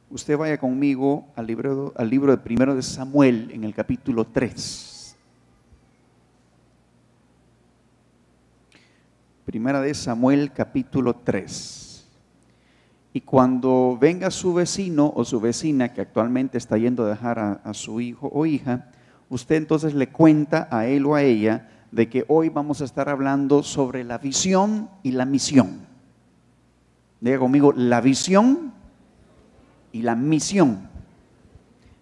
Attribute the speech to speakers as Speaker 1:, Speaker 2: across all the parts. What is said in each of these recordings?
Speaker 1: Usted vaya conmigo al libro de Primero de Samuel en el capítulo 3. Primera de Samuel capítulo 3. Y cuando venga su vecino o su vecina que actualmente está yendo a dejar a su hijo o hija, usted entonces le cuenta a él o a ella de que hoy vamos a estar hablando sobre la visión y la misión. Diga conmigo, la visión y la misión.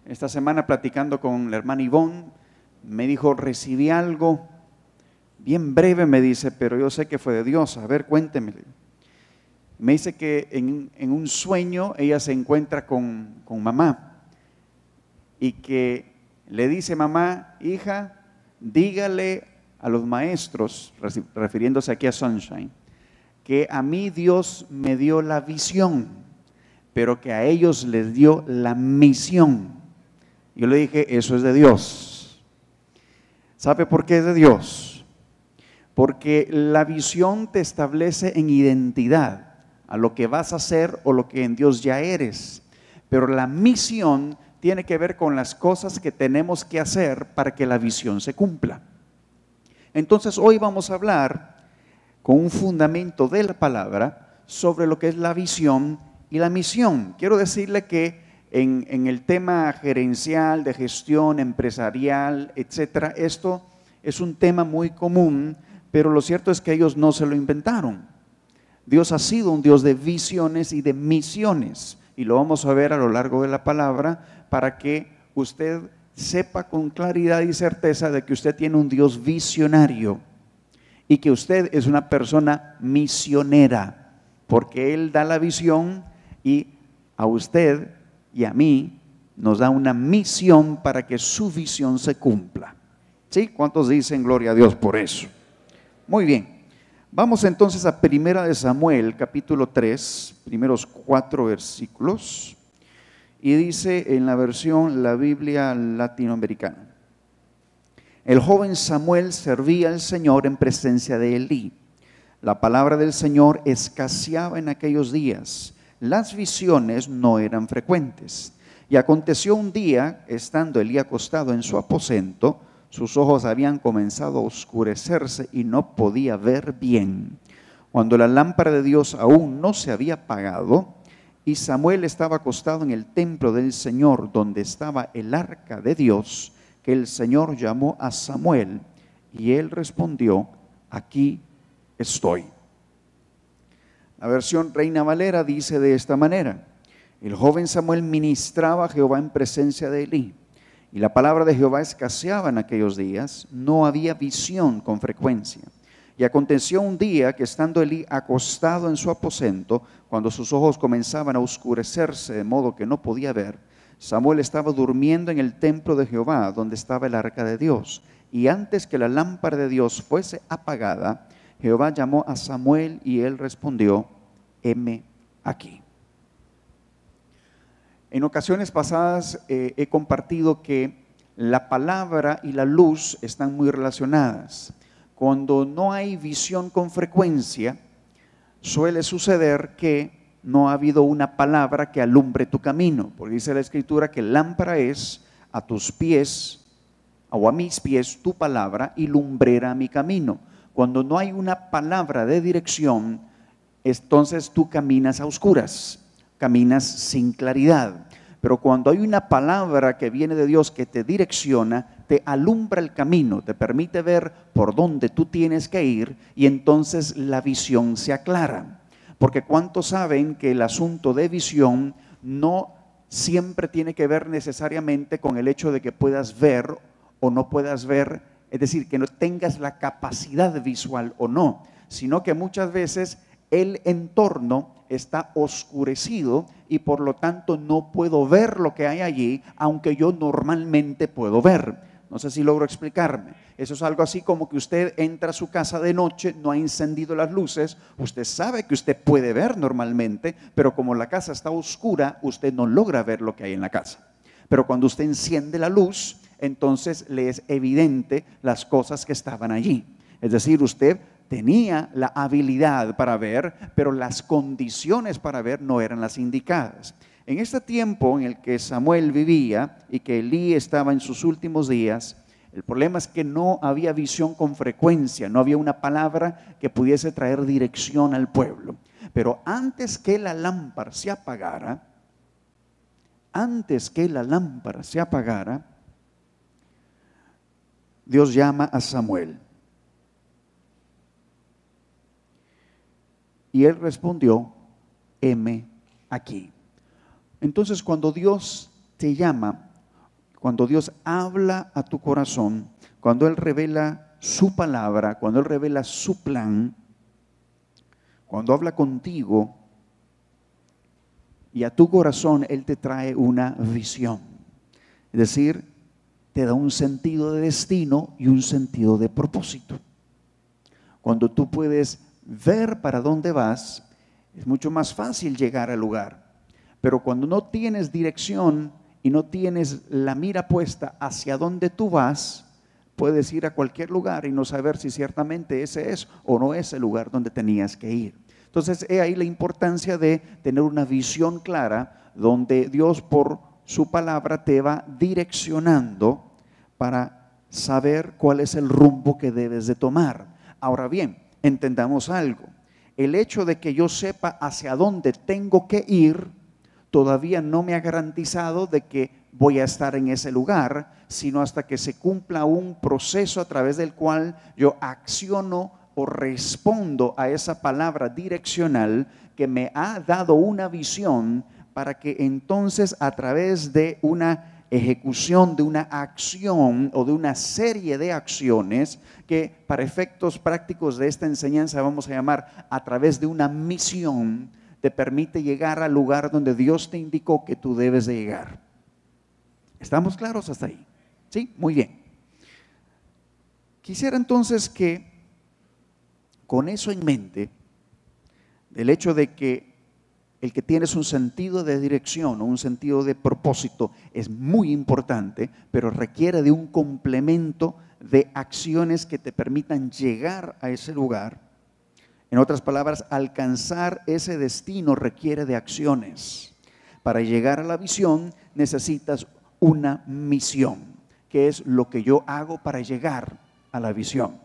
Speaker 1: Esta semana platicando con la hermana Ivonne, me dijo, recibí algo bien breve, me dice, pero yo sé que fue de Dios. A ver, cuénteme. Me dice que en un sueño ella se encuentra con mamá y que le dice, mamá, hija, dígale a los maestros, refiriéndose aquí a Sunshine, que a mí Dios me dio la visión, pero que a ellos les dio la misión. Yo le dije, eso es de Dios. ¿Sabe por qué es de Dios? Porque la visión te establece en identidad a lo que vas a hacer o lo que en Dios ya eres. Pero la misión tiene que ver con las cosas que tenemos que hacer para que la visión se cumpla. Entonces hoy vamos a hablar con un fundamento de la palabra sobre lo que es la visión y la misión. Quiero decirle que en el tema gerencial, de gestión empresarial, etcétera, esto es un tema muy común, pero lo cierto es que ellos no se lo inventaron. Dios ha sido un Dios de visiones y de misiones, y lo vamos a ver a lo largo de la palabra para que usted sepa con claridad y certeza de que usted tiene un Dios visionario y que usted es una persona misionera, porque Él da la visión y a usted y a mí nos da una misión para que su visión se cumpla. ¿Sí? ¿Cuántos dicen gloria a Dios por eso? Muy bien. Vamos entonces a Primera de Samuel, capítulo 3, primeros 4 versículos. Y dice en la versión, la Biblia latinoamericana: el joven Samuel servía al Señor en presencia de Elí. La palabra del Señor escaseaba en aquellos días. Las visiones no eran frecuentes. Y aconteció un día, estando Elí acostado en su aposento, sus ojos habían comenzado a oscurecerse y no podía ver bien. Cuando la lámpara de Dios aún no se había apagado, y Samuel estaba acostado en el templo del Señor, donde estaba el arca de Dios, que el Señor llamó a Samuel, y él respondió, aquí estoy. La versión Reina Valera dice de esta manera: el joven Samuel ministraba a Jehová en presencia de Elí, y la palabra de Jehová escaseaba en aquellos días, no había visión con frecuencia. Y aconteció un día que estando Elí acostado en su aposento, cuando sus ojos comenzaban a oscurecerse de modo que no podía ver, Samuel estaba durmiendo en el templo de Jehová, donde estaba el arca de Dios. Y antes que la lámpara de Dios fuese apagada, Jehová llamó a Samuel y él respondió, heme aquí. En ocasiones pasadas he compartido que la palabra y la luz están muy relacionadas. Cuando no hay visión con frecuencia, suele suceder que no ha habido una palabra que alumbre tu camino, porque dice la Escritura que lámpara es a tus pies o a mis pies tu palabra y lumbrera a mi camino. Cuando no hay una palabra de dirección, entonces tú caminas a oscuras, caminas sin claridad. Pero cuando hay una palabra que viene de Dios que te direcciona, te alumbra el camino, te permite ver por dónde tú tienes que ir y entonces la visión se aclara. Porque ¿cuántos saben que el asunto de visión no siempre tiene que ver necesariamente con el hecho de que puedas ver o no puedas ver? Es decir, que no tengas la capacidad visual o no, sino que muchas veces el entorno está oscurecido y por lo tanto no puedo ver lo que hay allí, aunque yo normalmente puedo ver. No sé si logro explicarme. Eso es algo así como que usted entra a su casa de noche, no ha encendido las luces, usted sabe que usted puede ver normalmente, pero como la casa está oscura, usted no logra ver lo que hay en la casa. Pero cuando usted enciende la luz, entonces le es evidente las cosas que estaban allí. Es decir, usted tenía la habilidad para ver, pero las condiciones para ver no eran las indicadas. En este tiempo en el que Samuel vivía y que Elí estaba en sus últimos días, el problema es que no había visión con frecuencia, no había una palabra que pudiese traer dirección al pueblo. Pero antes que la lámpara se apagara, Dios llama a Samuel. Y él respondió, heme aquí. Entonces, cuando Dios te llama, cuando Dios habla a tu corazón, cuando Él revela su palabra, cuando Él revela su plan, cuando habla contigo y a tu corazón, Él te trae una visión. Es decir, te da un sentido de destino y un sentido de propósito. Cuando tú puedes ver para dónde vas, es mucho más fácil llegar al lugar. Pero cuando no tienes dirección y no tienes la mira puesta hacia dónde tú vas, puedes ir a cualquier lugar y no saber si ciertamente ese es o no es el lugar donde tenías que ir. Entonces, he ahí la importancia de tener una visión clara donde Dios por su palabra te va direccionando para saber cuál es el rumbo que debes de tomar. Ahora bien, entendamos algo. El hecho de que yo sepa hacia dónde tengo que ir todavía no me ha garantizado de que voy a estar en ese lugar, sino hasta que se cumpla un proceso a través del cual yo acciono o respondo a esa palabra direccional que me ha dado una visión, para que entonces a través de una ejecución, de una acción o de una serie de acciones que para efectos prácticos de esta enseñanza vamos a llamar a través de una misión, te permite llegar al lugar donde Dios te indicó que tú debes de llegar. ¿Estamos claros hasta ahí? ¿Sí? Muy bien. Quisiera entonces que con eso en mente, el hecho de que el que tienes un sentido de dirección o un sentido de propósito es muy importante, pero requiere de un complemento de acciones que te permitan llegar a ese lugar. En otras palabras, alcanzar ese destino requiere de acciones. Para llegar a la visión necesitas una misión, que es lo que yo hago para llegar a la visión.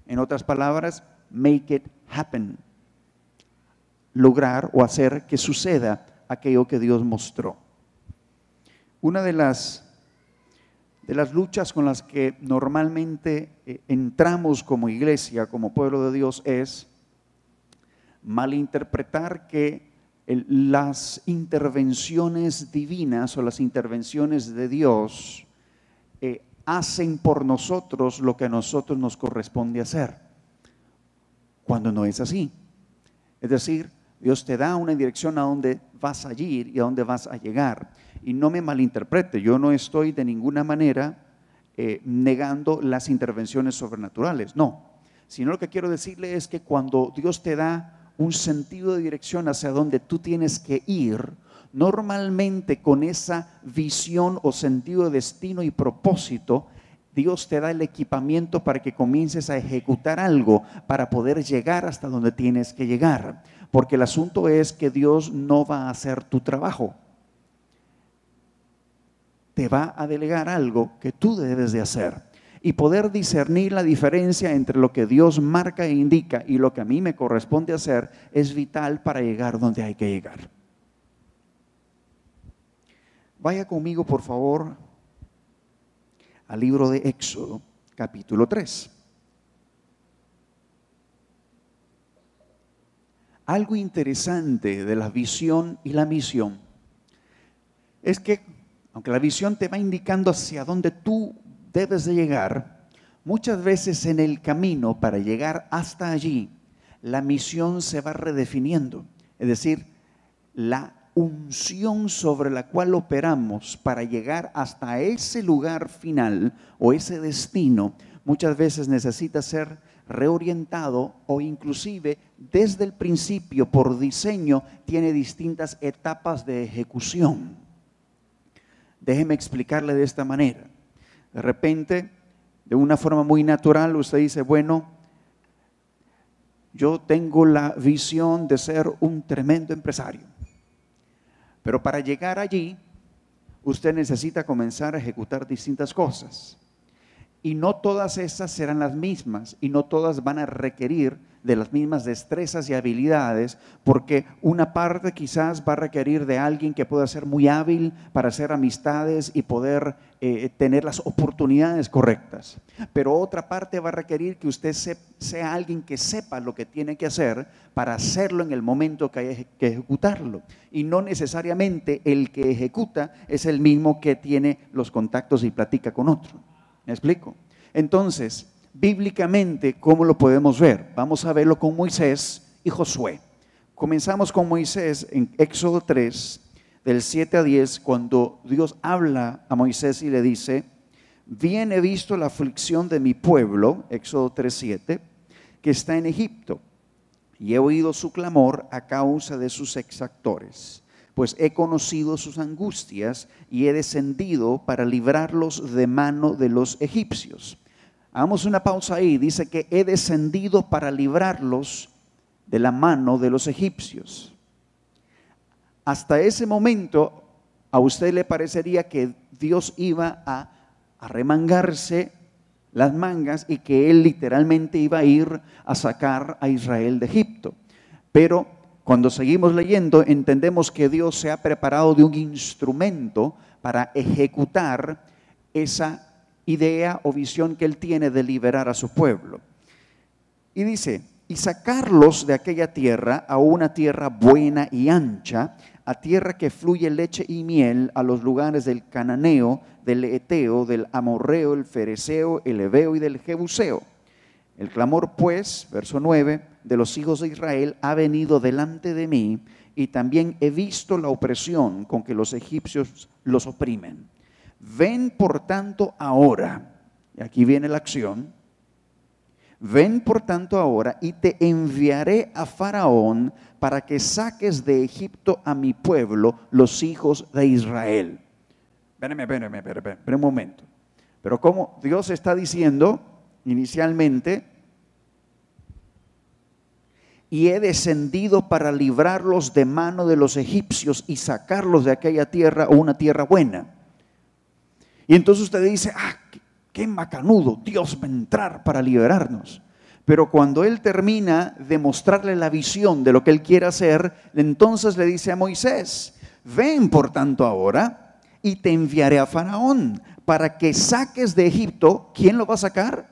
Speaker 1: En otras palabras, make it happen. Lograr o hacer que suceda aquello que Dios mostró. Una de las luchas con las que normalmente entramos como iglesia, como pueblo de Dios, es malinterpretar que las intervenciones divinas o las intervenciones de Dios hacen por nosotros lo que a nosotros nos corresponde hacer, cuando no es así. Es decir, Dios te da una dirección a dónde vas a ir y a dónde vas a llegar. Y no me malinterprete, yo no estoy de ninguna manera negando las intervenciones sobrenaturales, no. Sino lo que quiero decirle es que cuando Dios te da un sentido de dirección hacia donde tú tienes que ir, normalmente con esa visión o sentido de destino y propósito, Dios te da el equipamiento para que comiences a ejecutar algo para poder llegar hasta donde tienes que llegar. Porque el asunto es que Dios no va a hacer tu trabajo. Te va a delegar algo que tú debes de hacer. Y poder discernir la diferencia entre lo que Dios marca e indica y lo que a mí me corresponde hacer es vital para llegar donde hay que llegar. Vaya conmigo, por favor, al libro de Éxodo, capítulo 3. Algo interesante de la visión y la misión es que, aunque la visión te va indicando hacia dónde tú debes de llegar, muchas veces en el camino para llegar hasta allí, la misión se va redefiniendo. Es decir, la unción sobre la cual operamos para llegar hasta ese lugar final o ese destino, muchas veces necesita ser reorientado o inclusive desde el principio por diseño tiene distintas etapas de ejecución. Déjeme explicarle de esta manera. De repente, de una forma muy natural, usted dice, bueno, yo tengo la visión de ser un tremendo empresario. Pero para llegar allí, usted necesita comenzar a ejecutar distintas cosas. Y no todas esas serán las mismas y no todas van a requerir de las mismas destrezas y habilidades, porque una parte quizás va a requerir de alguien que pueda ser muy hábil para hacer amistades y poder tener las oportunidades correctas. Pero otra parte va a requerir que usted sea alguien que sepa lo que tiene que hacer para hacerlo en el momento que hay que ejecutarlo. Y no necesariamente el que ejecuta es el mismo que tiene los contactos y platica con otro. ¿Me explico? Entonces, bíblicamente, ¿cómo lo podemos ver? Vamos a verlo con Moisés y Josué. Comenzamos con Moisés en Éxodo 3, del 7 a 10, cuando Dios habla a Moisés y le dice: bien he visto la aflicción de mi pueblo, Éxodo 3, 7, que está en Egipto, y he oído su clamor a causa de sus exactores. Pues he conocido sus angustias y he descendido para librarlos de mano de los egipcios. Hagamos una pausa ahí. Dice que he descendido para librarlos de la mano de los egipcios. Hasta ese momento a usted le parecería que Dios iba a arremangarse las mangas y que él literalmente iba a ir a sacar a Israel de Egipto. Pero cuando seguimos leyendo, entendemos que Dios se ha preparado de un instrumento para ejecutar esa idea o visión que Él tiene de liberar a su pueblo. Y dice: y sacarlos de aquella tierra a una tierra buena y ancha, a tierra que fluye leche y miel, a los lugares del cananeo, del eteo, del amorreo, el fereceo, el heveo y del jebuseo. El clamor pues, verso 9, de los hijos de Israel ha venido delante de mí, y también he visto la opresión con que los egipcios los oprimen. Ven por tanto ahora, y aquí viene la acción, ven por tanto ahora y te enviaré a Faraón para que saques de Egipto a mi pueblo, los hijos de Israel. Espérame un momento. Pero como Dios está diciendo inicialmente: y he descendido para librarlos de mano de los egipcios y sacarlos de aquella tierra, o una tierra buena. Y entonces usted dice: qué macanudo, Dios va a entrar para liberarnos. Pero cuando Él termina de mostrarle la visión de lo que Él quiere hacer, entonces le dice a Moisés: ven por tanto ahora y te enviaré a Faraón para que saques de Egipto. ¿Quién lo va a sacar?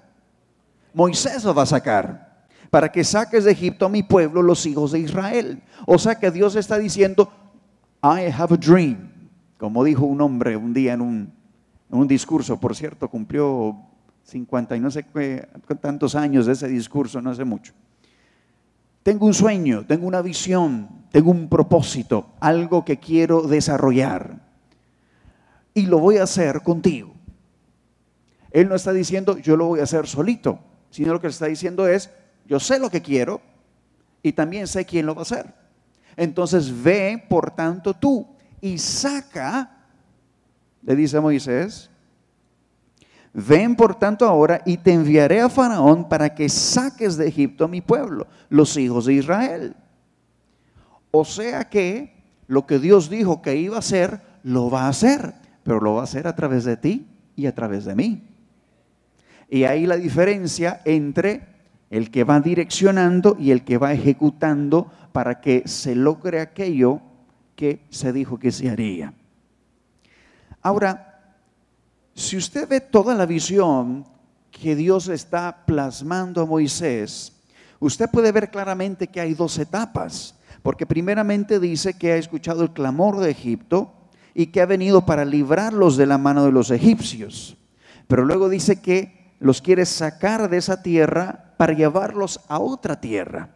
Speaker 1: Moisés lo va a sacar. Para que saques de Egipto a mi pueblo, los hijos de Israel. O sea que Dios está diciendo: I have a dream. Como dijo un hombre un día en un discurso, por cierto, cumplió 50 y no sé qué tantos años de ese discurso, no hace mucho. Tengo un sueño, tengo una visión, tengo un propósito, algo que quiero desarrollar. Y lo voy a hacer contigo. Él no está diciendo: yo lo voy a hacer solito, sino lo que está diciendo es: yo sé lo que quiero y también sé quién lo va a hacer. Entonces ve por tanto tú y saca, le dice a Moisés: ven por tanto ahora y te enviaré a Faraón para que saques de Egipto a mi pueblo, los hijos de Israel. O sea que lo que Dios dijo que iba a hacer, lo va a hacer, pero lo va a hacer a través de ti y a través de mí. Y ahí la diferencia entre el que va direccionando y el que va ejecutando para que se logre aquello que se dijo que se haría. Ahora, si usted ve toda la visión que Dios está plasmando a Moisés, usted puede ver claramente que hay dos etapas, porque primeramente dice que ha escuchado el clamor de Egipto y que ha venido para librarlos de la mano de los egipcios, pero luego dice que los quiere sacar de esa tierra para llevarlos a otra tierra,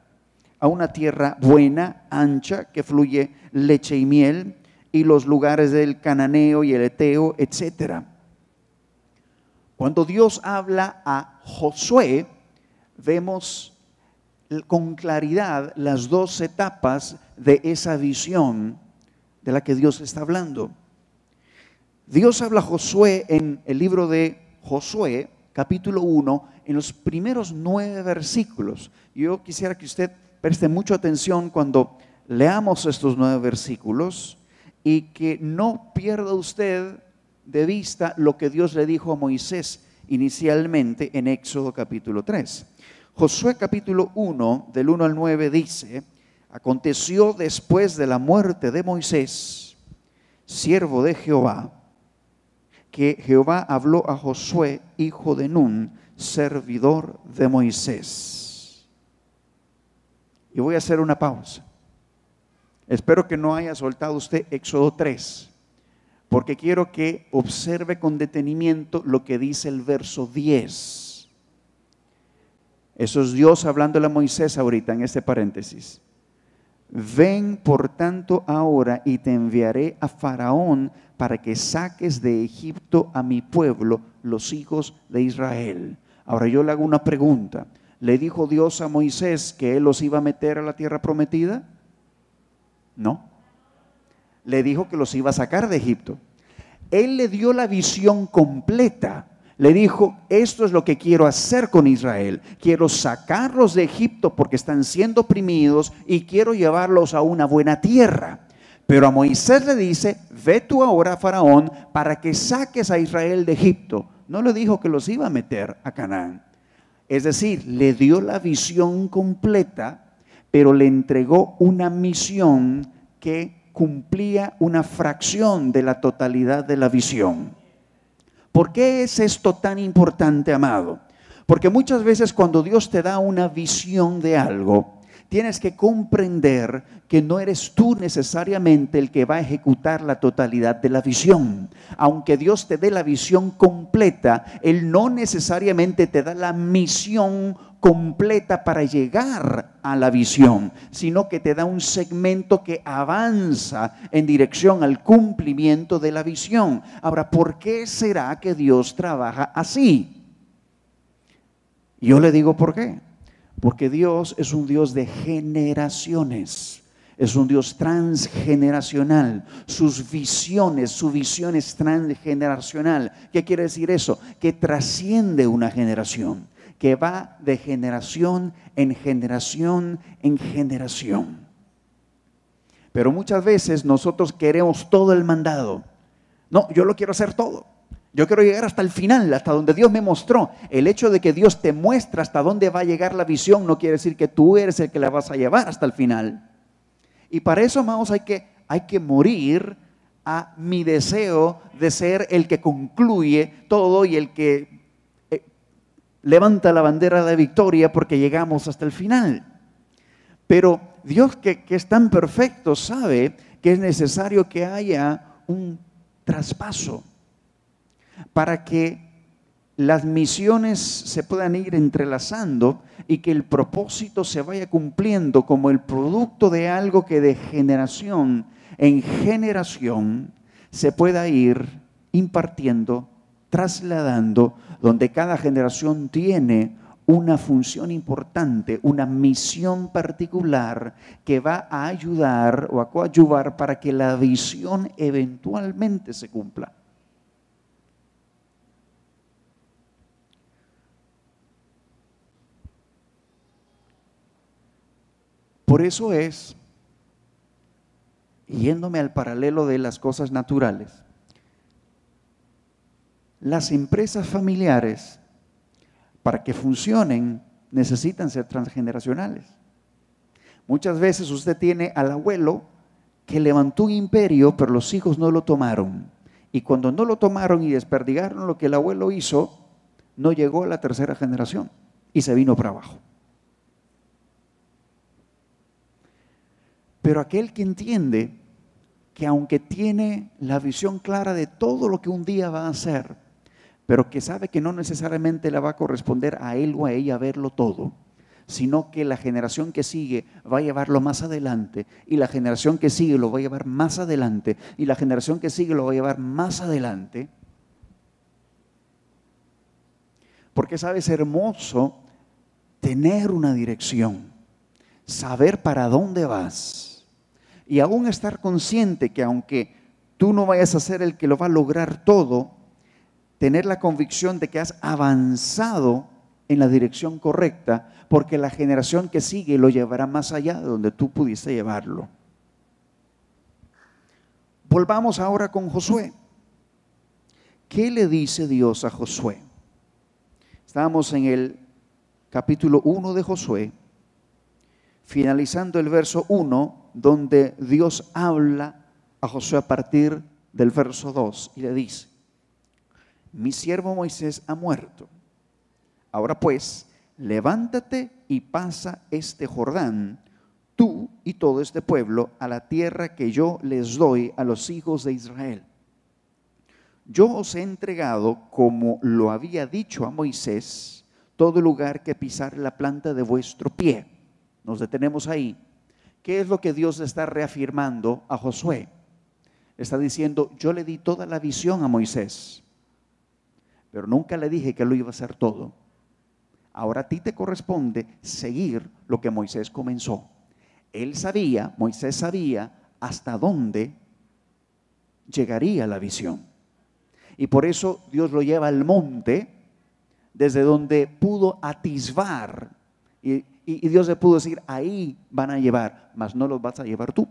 Speaker 1: a una tierra buena, ancha, que fluye leche y miel, y los lugares del cananeo y el eteo, etcétera. Cuando Dios habla a Josué, vemos con claridad las dos etapas de esa visión de la que Dios está hablando. Dios habla a Josué en el libro de Josué, capítulo 1, en los primeros 9 versículos. Yo quisiera que usted preste mucha atención cuando leamos estos 9 versículos y que no pierda usted de vista lo que Dios le dijo a Moisés inicialmente en Éxodo capítulo 3. Josué capítulo 1, del 1 al 9 dice: aconteció después de la muerte de Moisés, siervo de Jehová, que Jehová habló a Josué, hijo de Nun, servidor de Moisés. Y voy a hacer una pausa. Espero que no haya soltado usted Éxodo 3, porque quiero que observe con detenimiento lo que dice el verso 10. Eso es Dios hablándole a Moisés ahorita en este paréntesis. Ven por tanto ahora y te enviaré a Faraón para que saques de Egipto a mi pueblo, los hijos de Israel. Ahora yo le hago una pregunta. ¿Le dijo Dios a Moisés que él los iba a meter a la tierra prometida? No. Le dijo que los iba a sacar de Egipto. Él le dio la visión completa. Le dijo: esto es lo que quiero hacer con Israel. Quiero sacarlos de Egipto porque están siendo oprimidos y quiero llevarlos a una buena tierra. Pero a Moisés le dice: ve tú ahora a Faraón para que saques a Israel de Egipto. No le dijo que los iba a meter a Canaán. Es decir, le dio la visión completa, pero le entregó una misión que cumplía una fracción de la totalidad de la visión. ¿Por qué es esto tan importante, amado? Porque muchas veces cuando Dios te da una visión de algo, tienes que comprender que no eres tú necesariamente el que va a ejecutar la totalidad de la visión. Aunque Dios te dé la visión completa, Él no necesariamente te da la misión completa para llegar a la visión, sino que te da un segmento que avanza en dirección al cumplimiento de la visión. Ahora, ¿por qué será que Dios trabaja así? Yo le digo por qué. Porque Dios es un Dios de generaciones. Es un Dios transgeneracional. Su visión es transgeneracional. ¿Qué quiere decir eso? Que trasciende una generación, que va de generación en generación en generación. Pero muchas veces nosotros queremos todo el mandado. No, yo lo quiero hacer todo. Yo quiero llegar hasta el final, hasta donde Dios me mostró. El hecho de que Dios te muestra hasta dónde va a llegar la visión no quiere decir que tú eres el que la vas a llevar hasta el final. Y para eso, amados, hay que morir a mi deseo de ser el que concluye todo y el que levanta la bandera de victoria porque llegamos hasta el final. Pero Dios, que es tan perfecto, sabe que es necesario que haya un traspaso para que las misiones se puedan ir entrelazando y que el propósito se vaya cumpliendo como el producto de algo que de generación en generación se pueda ir impartiendo, trasladando, donde cada generación tiene una función importante, una misión particular que va a ayudar o a coadyuvar para que la visión eventualmente se cumpla. Por eso es, yéndome al paralelo de las cosas naturales, las empresas familiares, para que funcionen, necesitan ser transgeneracionales. Muchas veces usted tiene al abuelo que levantó un imperio, pero los hijos no lo tomaron. Y cuando no lo tomaron y desperdigaron lo que el abuelo hizo, no llegó a la tercera generación y se vino para abajo. Pero aquel que entiende que aunque tiene la visión clara de todo lo que un día va a hacer, pero que sabe que no necesariamente le va a corresponder a él o a ella verlo todo, sino que la generación que sigue va a llevarlo más adelante, y la generación que sigue lo va a llevar más adelante, y la generación que sigue lo va a llevar más adelante. Porque sabes, es hermoso tener una dirección, saber para dónde vas. Y aún estar consciente que aunque tú no vayas a ser el que lo va a lograr todo, tener la convicción de que has avanzado en la dirección correcta, porque la generación que sigue lo llevará más allá de donde tú pudiste llevarlo. Volvamos ahora con Josué. ¿Qué le dice Dios a Josué? Estamos en el capítulo 1 de Josué, finalizando el verso 1, donde Dios habla a Josué a partir del verso 2 y le dice: mi siervo Moisés ha muerto. Ahora pues, levántate y pasa este Jordán, tú y todo este pueblo, a la tierra que yo les doy a los hijos de Israel. Yo os he entregado, como lo había dicho a Moisés, todo lugar que pisar la planta de vuestro pie. Nos detenemos ahí. ¿Qué es lo que Dios le está reafirmando a Josué? Está diciendo: yo le di toda la visión a Moisés, pero nunca le dije que lo iba a hacer todo. Ahora a ti te corresponde seguir lo que Moisés comenzó. Moisés sabía hasta dónde llegaría la visión. Y por eso Dios lo lleva al monte, desde donde pudo atisbar. Y Dios le pudo decir: ahí van a llevar, mas no los vas a llevar tú,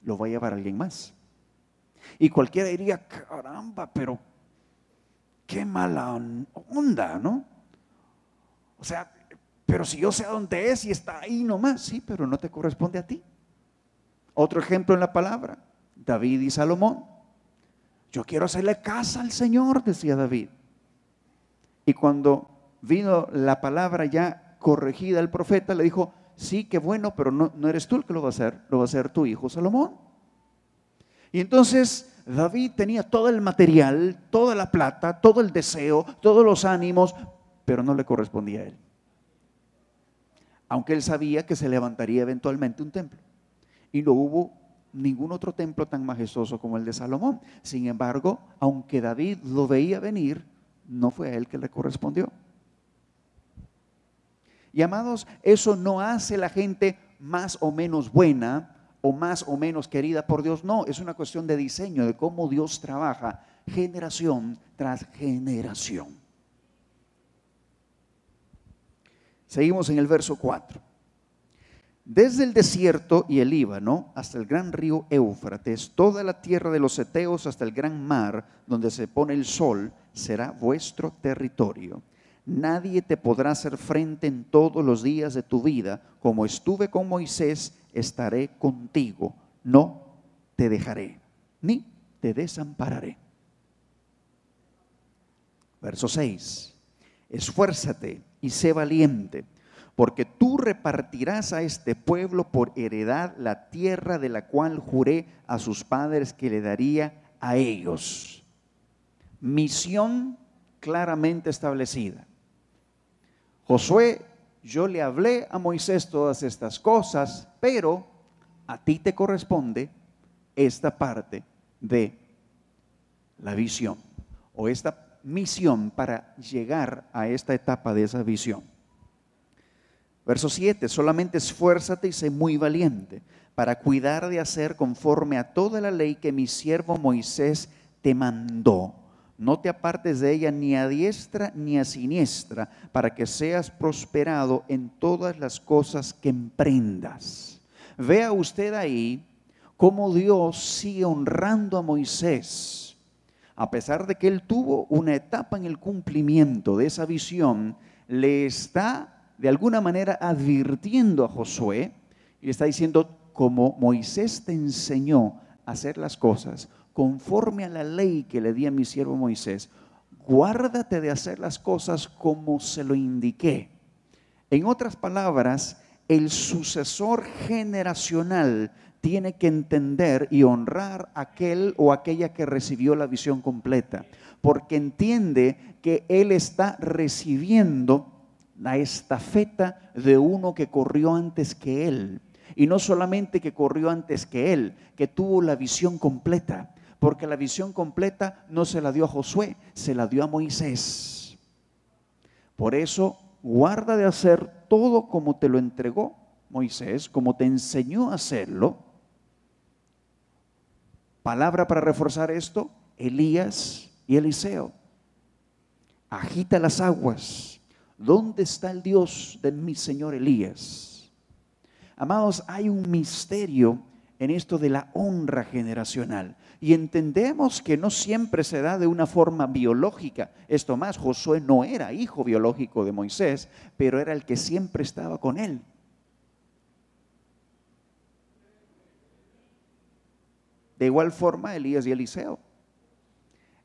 Speaker 1: lo va a llevar alguien más. Y cualquiera diría: caramba, pero qué mala onda, ¿no? O sea, pero si yo sé a dónde es y está ahí nomás. Sí, pero no te corresponde a ti. Otro ejemplo en la palabra: David y Salomón. Yo quiero hacerle casa al Señor, decía David. Y cuando vino la palabra ya corregida, el profeta le dijo: sí, qué bueno, pero no eres tú el que lo va a hacer, lo va a hacer tu hijo Salomón. Y entonces David tenía todo el material, toda la plata, todo el deseo, todos los ánimos, pero no le correspondía a él. Aunque él sabía que se levantaría eventualmente un templo. Y no hubo ningún otro templo tan majestuoso como el de Salomón. Sin embargo, aunque David lo veía venir, no fue a él que le correspondió. Y amados, eso no hace la gente más o menos buena o más o menos querida por Dios. No, es una cuestión de diseño, de cómo Dios trabaja generación tras generación. Seguimos en el verso 4. Desde el desierto y el Líbano hasta el gran río Éufrates, toda la tierra de los heteos hasta el gran mar, donde se pone el sol, será vuestro territorio. Nadie te podrá hacer frente en todos los días de tu vida. Como estuve con Moisés, estaré contigo. No te dejaré, ni te desampararé. Verso 6. Esfuérzate y sé valiente, porque tú repartirás a este pueblo por heredad la tierra de la cual juré a sus padres que le daría a ellos. Misión claramente establecida. Josué, yo le hablé a Moisés todas estas cosas, pero a ti te corresponde esta parte de la visión, o esta misión para llegar a esta etapa de esa visión. Verso 7, solamente esfuérzate y sé muy valiente para cuidar de hacer conforme a toda la ley que mi siervo Moisés te mandó. No te apartes de ella ni a diestra ni a siniestra, para que seas prosperado en todas las cosas que emprendas. Vea usted ahí cómo Dios sigue honrando a Moisés. A pesar de que él tuvo una etapa en el cumplimiento de esa visión, le está de alguna manera advirtiendo a Josué y le está diciendo: como Moisés te enseñó a hacer las cosas conforme a la ley que le di a mi siervo Moisés, guárdate de hacer las cosas como se lo indiqué. En otras palabras, el sucesor generacional tiene que entender y honrar a aquel o aquella que recibió la visión completa, porque entiende que él está recibiendo la estafeta de uno que corrió antes que él. Y no solamente que corrió antes que él, que tuvo la visión completa, porque la visión completa no se la dio a Josué, se la dio a Moisés. Por eso, guarda de hacer todo como te lo entregó Moisés, como te enseñó a hacerlo. Palabra para reforzar esto: Elías y Eliseo. Agita las aguas. ¿Dónde está el Dios de mi señor Elías? Amados, hay un misterio en esto de la honra generacional. Y entendemos que no siempre se da de una forma biológica. Esto más, Josué no era hijo biológico de Moisés, pero era el que siempre estaba con él. De igual forma, Elías y Eliseo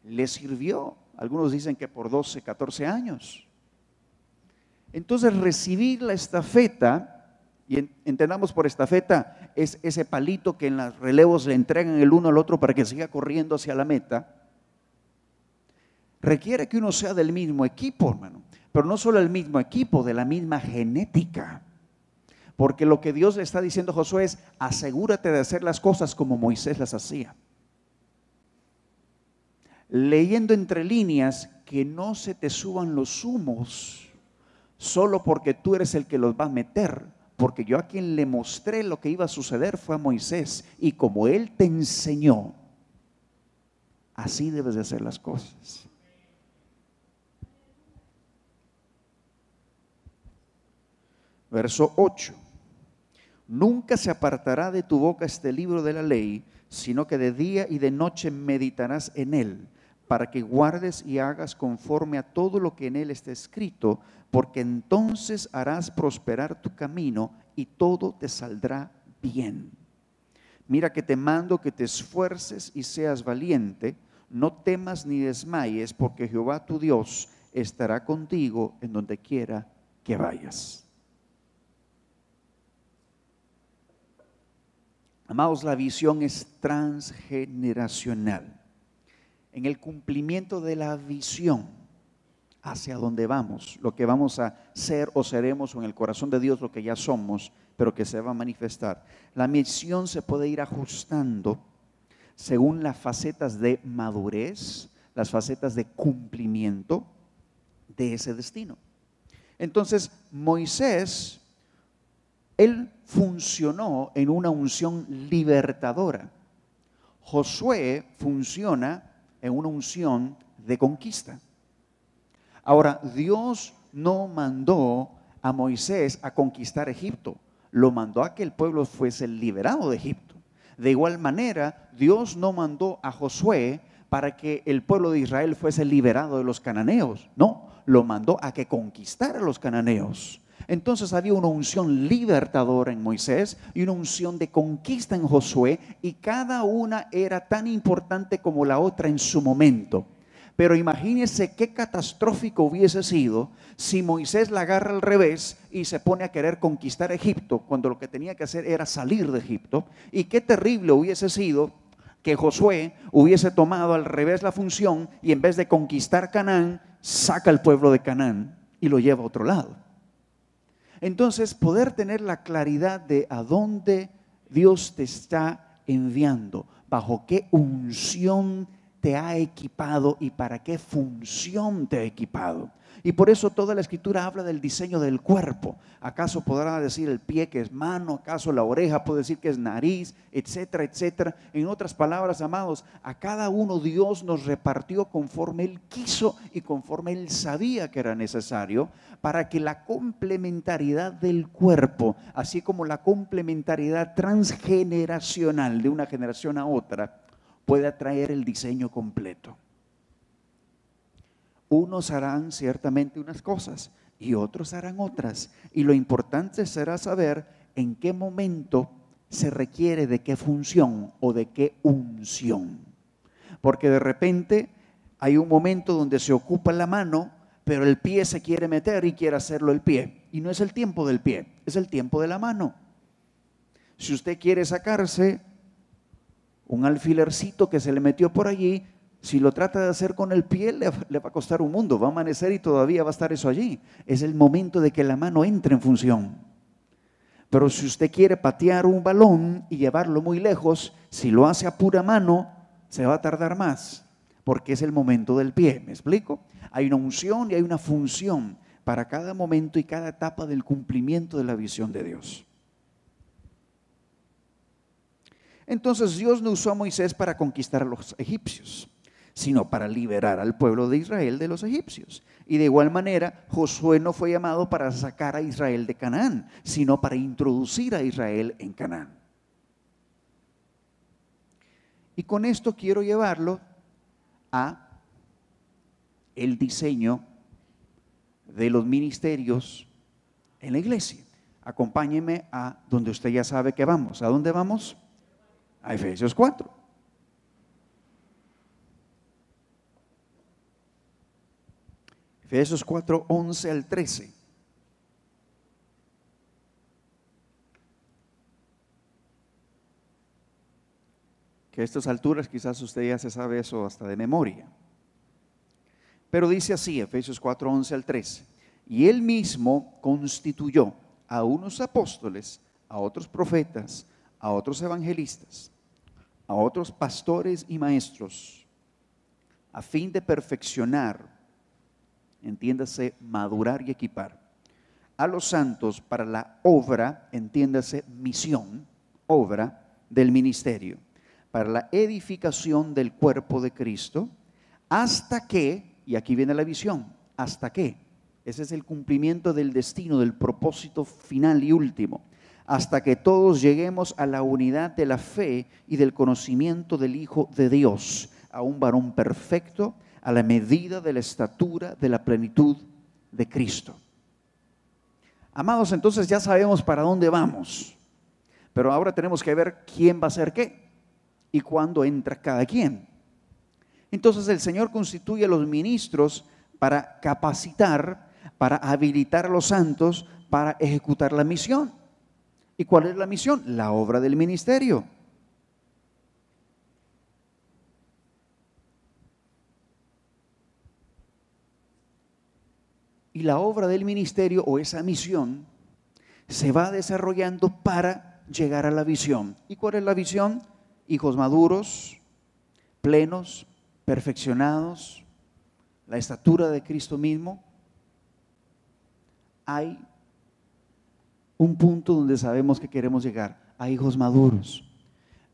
Speaker 1: le sirvió. Algunos dicen que por 12, 14 años. Entonces, recibir la estafeta, y entendamos por estafeta, es ese palito que en los relevos le entregan el uno al otro para que siga corriendo hacia la meta, requiere que uno sea del mismo equipo, hermano. Pero no solo el mismo equipo, de la misma genética. Porque lo que Dios le está diciendo a Josué es: asegúrate de hacer las cosas como Moisés las hacía. Leyendo entre líneas, que no se te suban los humos solo porque tú eres el que los va a meter. Porque yo a quien le mostré lo que iba a suceder fue a Moisés. Y como él te enseñó, así debes de hacer las cosas. Verso 8. Nunca se apartará de tu boca este libro de la ley, sino que de día y de noche meditarás en él, para que guardes y hagas conforme a todo lo que en él está escrito, porque entonces harás prosperar tu camino y todo te saldrá bien. Mira que te mando que te esfuerces y seas valiente, no temas ni desmayes, porque Jehová tu Dios estará contigo en donde quiera que vayas. Amados, la visión es transgeneracional. En el cumplimiento de la visión hacia donde vamos, lo que vamos a ser o seremos, o en el corazón de Dios lo que ya somos, pero que se va a manifestar. La misión se puede ir ajustando según las facetas de madurez, las facetas de cumplimiento de ese destino. Entonces, Moisés, él funcionó en una unción libertadora. Josué funciona en una unción de conquista. Ahora, Dios no mandó a Moisés a conquistar Egipto, lo mandó a que el pueblo fuese liberado de Egipto. De igual manera, Dios no mandó a Josué para que el pueblo de Israel fuese liberado de los cananeos, no, lo mandó a que conquistara a los cananeos. Entonces había una unción libertadora en Moisés y una unción de conquista en Josué, y cada una era tan importante como la otra en su momento. Pero imagínense qué catastrófico hubiese sido si Moisés la agarra al revés y se pone a querer conquistar Egipto, cuando lo que tenía que hacer era salir de Egipto. Y qué terrible hubiese sido que Josué hubiese tomado al revés la función y en vez de conquistar Canaán, saca al pueblo de Canaán y lo lleva a otro lado. Entonces, poder tener la claridad de a dónde Dios te está enviando, bajo qué unción te ha equipado y para qué función te ha equipado. Y por eso toda la Escritura habla del diseño del cuerpo. ¿Acaso podrá decir el pie que es mano? ¿Acaso la oreja puede decir que es nariz? Etcétera, etcétera. En otras palabras, amados, a cada uno Dios nos repartió conforme Él quiso y conforme Él sabía que era necesario, para que la complementariedad del cuerpo, así como la complementariedad transgeneracional de una generación a otra, pueda traer el diseño completo. Unos harán ciertamente unas cosas y otros harán otras. Y lo importante será saber en qué momento se requiere de qué función o de qué unción. Porque de repente hay un momento donde se ocupa la mano, pero el pie se quiere meter y quiere hacerlo el pie. Y no es el tiempo del pie, es el tiempo de la mano. Si usted quiere sacarse un alfilercito que se le metió por allí, si lo trata de hacer con el pie, le va a costar un mundo, va a amanecer y todavía va a estar eso allí. Es el momento de que la mano entre en función. Pero si usted quiere patear un balón y llevarlo muy lejos, si lo hace a pura mano, se va a tardar más, porque es el momento del pie. ¿Me explico? Hay una unción y hay una función para cada momento y cada etapa del cumplimiento de la visión de Dios. Entonces Dios no usó a Moisés para conquistar a los egipcios, sino para liberar al pueblo de Israel de los egipcios. Y de igual manera, Josué no fue llamado para sacar a Israel de Canaán, sino para introducir a Israel en Canaán. Y con esto quiero llevarlo a el diseño de los ministerios en la iglesia. Acompáñeme a donde usted ya sabe que vamos. ¿A dónde vamos? A Efesios 4. Efesios 4, 11 al 13. Que a estas alturas quizás usted ya se sabe eso hasta de memoria. Pero dice así, Efesios 4, 11 al 13. Y él mismo constituyó a unos apóstoles, a otros profetas, a otros evangelistas, a otros pastores y maestros, a fin de perfeccionar, entiéndase, madurar y equipar a los santos para la obra, entiéndase, misión, obra del ministerio, para la edificación del cuerpo de Cristo, hasta que, y aquí viene la visión, hasta que, ese es el cumplimiento del destino, del propósito final y último, hasta que todos lleguemos a la unidad de la fe y del conocimiento del Hijo de Dios, a un varón perfecto, a la medida de la estatura de la plenitud de Cristo. Amados, entonces ya sabemos para dónde vamos, pero ahora tenemos que ver quién va a hacer qué y cuándo entra cada quien. Entonces el Señor constituye a los ministros para capacitar, para habilitar a los santos para ejecutar la misión. ¿Y cuál es la misión? La obra del ministerio. Y la obra del ministerio o esa misión se va desarrollando para llegar a la visión. ¿Y cuál es la visión? Hijos maduros, plenos, perfeccionados, la estatura de Cristo mismo. Hay un punto donde sabemos que queremos llegar a hijos maduros.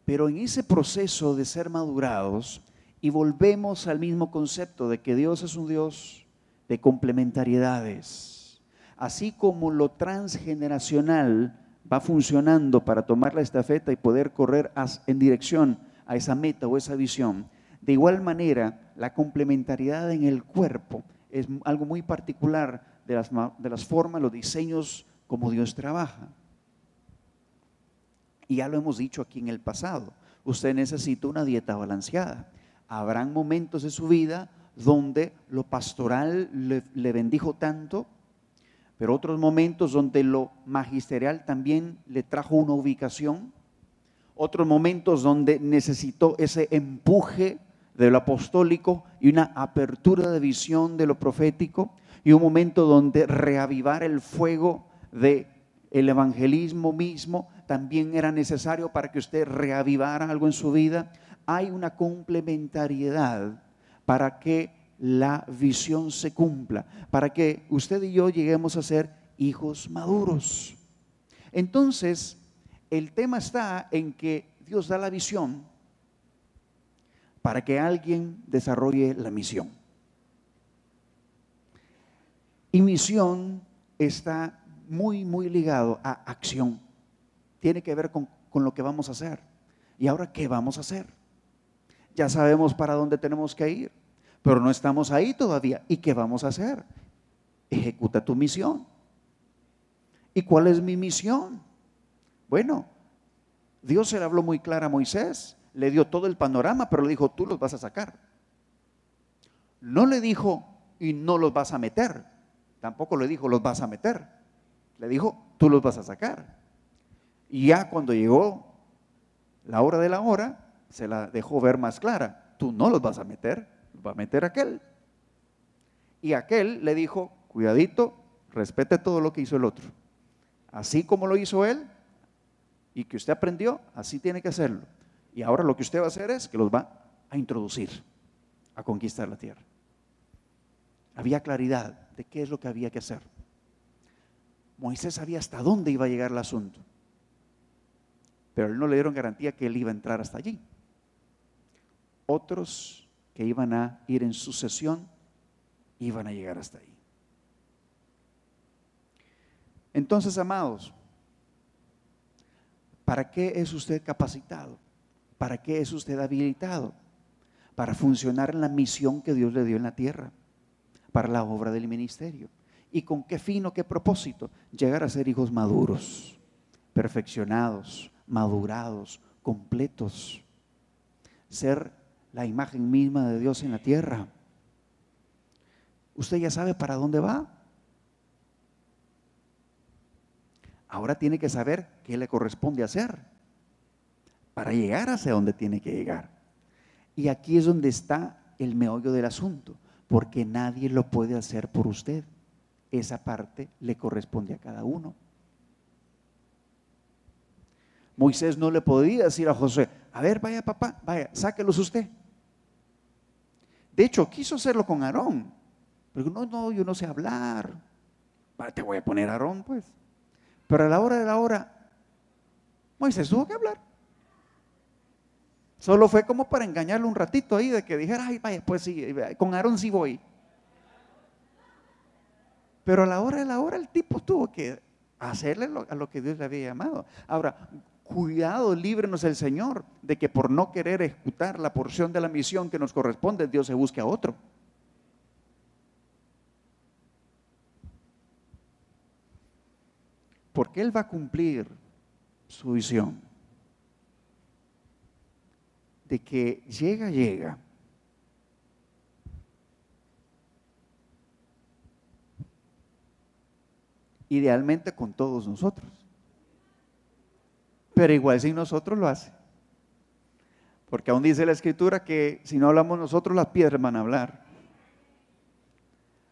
Speaker 1: Pero en ese proceso de ser madurados, y volvemos al mismo concepto de que Dios es un Dios de complementariedades. Así como lo transgeneracional va funcionando para tomar la estafeta y poder correr en dirección a esa meta o esa visión, de igual manera la complementariedad en el cuerpo es algo muy particular de las formas, los diseños como Dios trabaja. Y ya lo hemos dicho aquí en el pasado, usted necesita una dieta balanceada. Habrán momentos de su vida donde lo pastoral le bendijo tanto, pero otros momentos donde lo magisterial también le trajo una ubicación, otros momentos donde necesitó ese empuje de lo apostólico y una apertura de visión de lo profético, y un momento donde reavivar el fuego de el evangelismo mismo también era necesario para que usted reavivara algo en su vida. Hay una complementariedad para que la visión se cumpla, para que usted y yo lleguemos a ser hijos maduros. Entonces, el tema está en que Dios da la visión para que alguien desarrolle la misión. Y misión está muy ligado a acción. Tiene que ver con lo que vamos a hacer. ¿Y ahora qué vamos a hacer? Ya sabemos para dónde tenemos que ir, pero no estamos ahí todavía. ¿Y qué vamos a hacer? Ejecuta tu misión. ¿Y cuál es mi misión? Bueno, Dios se le habló muy clara a Moisés, le dio todo el panorama, pero le dijo, tú los vas a sacar. No le dijo, y no los vas a meter. Tampoco le dijo, los vas a meter. Le dijo, tú los vas a sacar. Y ya cuando llegó la hora de la hora, se la dejó ver más clara. Tú no los vas a meter, los va a meter aquel. Y aquel le dijo, cuidadito, respete todo lo que hizo el otro. Así como lo hizo él y que usted aprendió, así tiene que hacerlo. Y ahora lo que usted va a hacer es que los va a introducir a conquistar la tierra. Había claridad de qué es lo que había que hacer. Moisés sabía hasta dónde iba a llegar el asunto, pero él no le dieron garantía que él iba a entrar hasta allí. Otros que iban a ir en sucesión iban a llegar hasta ahí. Entonces, amados, ¿para qué es usted capacitado? ¿Para qué es usted habilitado? Para funcionar en la misión que Dios le dio en la tierra, para la obra del ministerio. ¿Y con qué fin o qué propósito? Llegar a ser hijos maduros, perfeccionados, madurados, completos. Ser la imagen misma de Dios en la tierra. Usted ya sabe para dónde va. Ahora tiene que saber qué le corresponde hacer para llegar hacia donde tiene que llegar. Y aquí es donde está el meollo del asunto, porque nadie lo puede hacer por usted. Esa parte le corresponde a cada uno. Moisés no le podía decir a Josué, a ver, vaya papá, vaya, sáquelos usted. De hecho, quiso hacerlo con Aarón, pero no, yo no sé hablar. Te voy a poner a Aarón, pues. Pero a la hora de la hora, Moisés tuvo que hablar. Solo fue como para engañarlo un ratito ahí, de que dijera, ay, vaya, pues sí, con Aarón sí voy. Pero a la hora de la hora el tipo tuvo que hacerle a lo que Dios le había llamado. Ahora, cuidado, líbrenos el Señor de que por no querer ejecutar la porción de la misión que nos corresponde, Dios se busque a otro. Porque Él va a cumplir su visión de que llega. Idealmente con todos nosotros. Pero igual sin nosotros lo hace. Porque aún dice la Escritura que si no hablamos nosotros, las piedras van a hablar.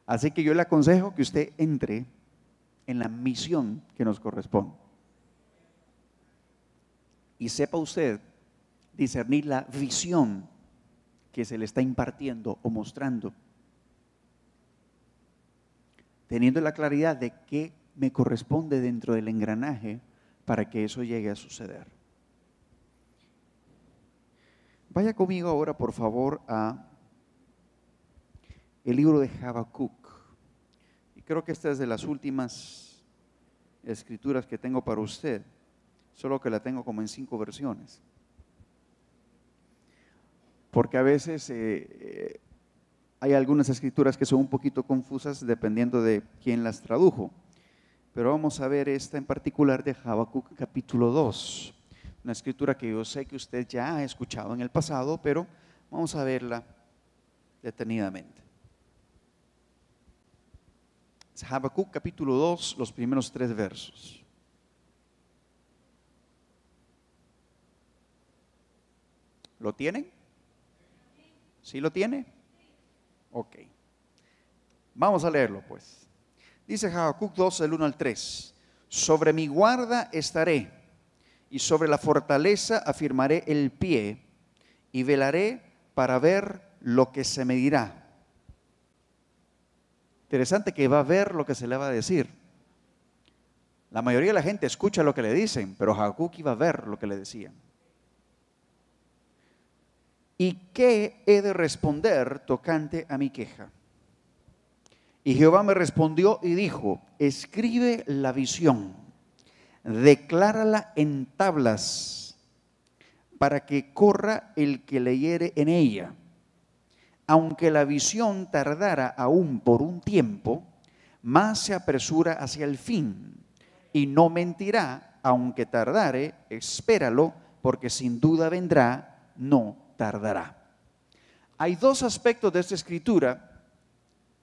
Speaker 1: Así que yo le aconsejo que usted entre en la misión que nos corresponde. Y sepa usted discernir la visión que se le está impartiendo o mostrando, teniendo la claridad de qué me corresponde dentro del engranaje para que eso llegue a suceder. Vaya conmigo ahora, por favor, a el libro de Habacuc. Y creo que esta es de las últimas escrituras que tengo para usted, solo que la tengo como en 5 versiones. Porque a veces hay algunas escrituras que son un poquito confusas dependiendo de quién las tradujo. Pero vamos a ver esta en particular de Habacuc capítulo 2. Una escritura que yo sé que usted ya ha escuchado en el pasado, pero vamos a verla detenidamente. Es Habacuc capítulo 2, los primeros 3 versos. ¿Lo tienen? ¿Sí lo tiene? Ok. Vamos a leerlo pues. Dice Habacuc 2, del 1 al 3. Sobre mi guarda estaré, y sobre la fortaleza afirmaré el pie, y velaré para ver lo que se me dirá. Interesante que va a ver lo que se le va a decir. La mayoría de la gente escucha lo que le dicen, pero Habacuc iba a ver lo que le decían. ¿Y qué he de responder tocante a mi queja? Y Jehová me respondió y dijo, escribe la visión, declárala en tablas, para que corra el que leyere en ella. Aunque la visión tardara aún por un tiempo, más se apresura hacia el fin, y no mentirá, aunque tardare, espéralo, porque sin duda vendrá, no tardará. Hay 2 aspectos de esta escritura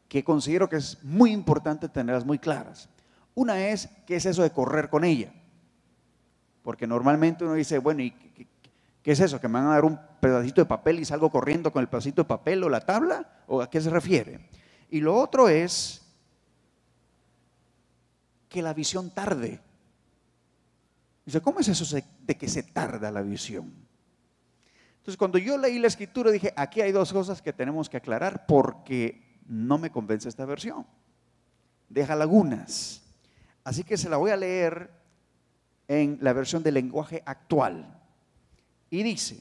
Speaker 1: que considero que es muy importante tenerlas muy claras. Una es, ¿qué es eso de correr con ella? Porque normalmente uno dice, bueno, ¿y qué es eso? ¿Que me van a dar un pedacito de papel y salgo corriendo con el pedacito de papel o la tabla? ¿O a qué se refiere? Y lo otro es que la visión tarde. Dice, ¿cómo es eso de que se tarda la visión? Entonces, cuando yo leí la escritura dije, aquí hay 2 cosas que tenemos que aclarar porque no me convence esta versión. Deja lagunas. Así que se la voy a leer en la versión del lenguaje actual. Y dice,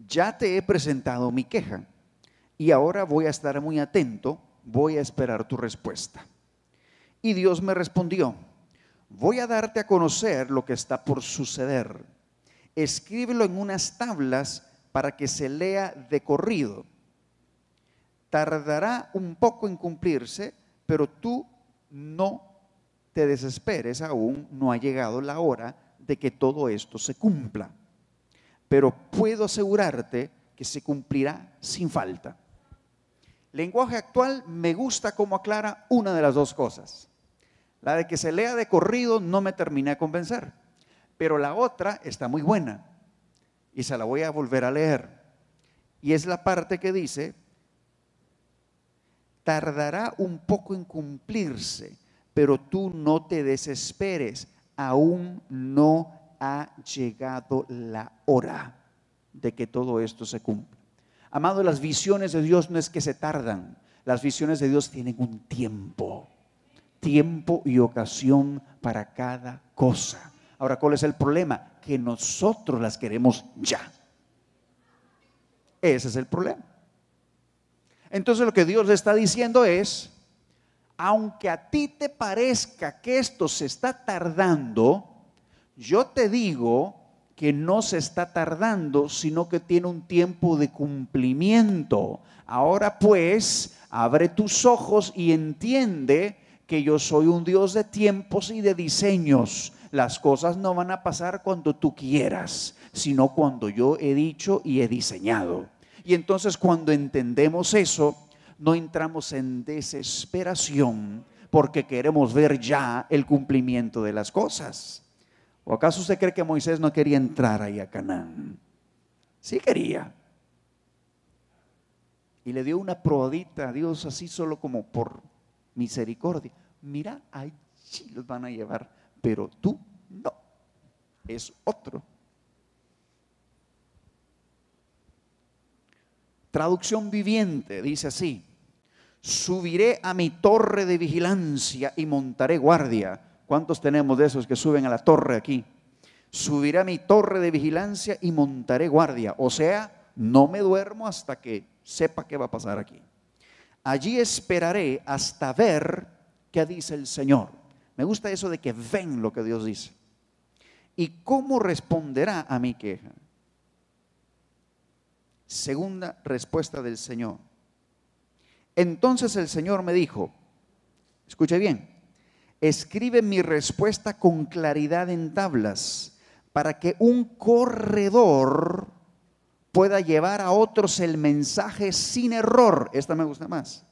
Speaker 1: ya te he presentado mi queja y ahora voy a estar muy atento, voy a esperar tu respuesta. Y Dios me respondió, Voy a darte a conocer lo que está por suceder. Escríbelo en unas tablas para que se lea de corrido. Tardará un poco en cumplirse, pero tú no te desesperes, aún no ha llegado la hora de que todo esto se cumpla. Pero puedo asegurarte que se cumplirá sin falta. Lenguaje actual me gusta cómo aclara una de las dos cosas. La de que se lea de corrido no me termina de convencer, pero la otra está muy buena y se la voy a volver a leer. Y es la parte que dice: tardará un poco en cumplirse, pero tú no te desesperes, aún no ha llegado la hora de que todo esto se cumpla. Amado, las visiones de Dios no es que se tardan, las visiones de Dios tienen un tiempo y ocasión para cada cosa. Ahora, ¿cuál es el problema? Que nosotros las queremos ya. Ese es el problema. Entonces lo que Dios le está diciendo es: aunque a ti te parezca que esto se está tardando, yo te digo que no se está tardando, sino que tiene un tiempo de cumplimiento. Ahora pues, abre tus ojos y entiende que yo soy un Dios de tiempos y de diseños. Las cosas no van a pasar cuando tú quieras, sino cuando yo he dicho y he diseñado. Y entonces, cuando entendemos eso, no entramos en desesperación porque queremos ver ya el cumplimiento de las cosas. ¿O acaso usted cree que Moisés no quería entrar ahí a Canaán? Sí quería. Y le dio una probadita a Dios, así solo como por misericordia. Mira, allí los van a llevar, pero tú no, es otro. Traducción viviente dice así: subiré a mi torre de vigilancia y montaré guardia. ¿Cuántos tenemos de esos que suben a la torre aquí? Subiré a mi torre de vigilancia y montaré guardia. O sea, no me duermo hasta que sepa qué va a pasar aquí. Allí esperaré hasta ver qué dice el Señor. Me gusta eso de que ven lo que Dios dice. ¿Y cómo responderá a mi queja? Segunda respuesta del Señor. Entonces el Señor me dijo, escuche bien, escribe mi respuesta con claridad en tablas, para que un corredor pueda llevar a otros el mensaje sin error. Esta me gusta más.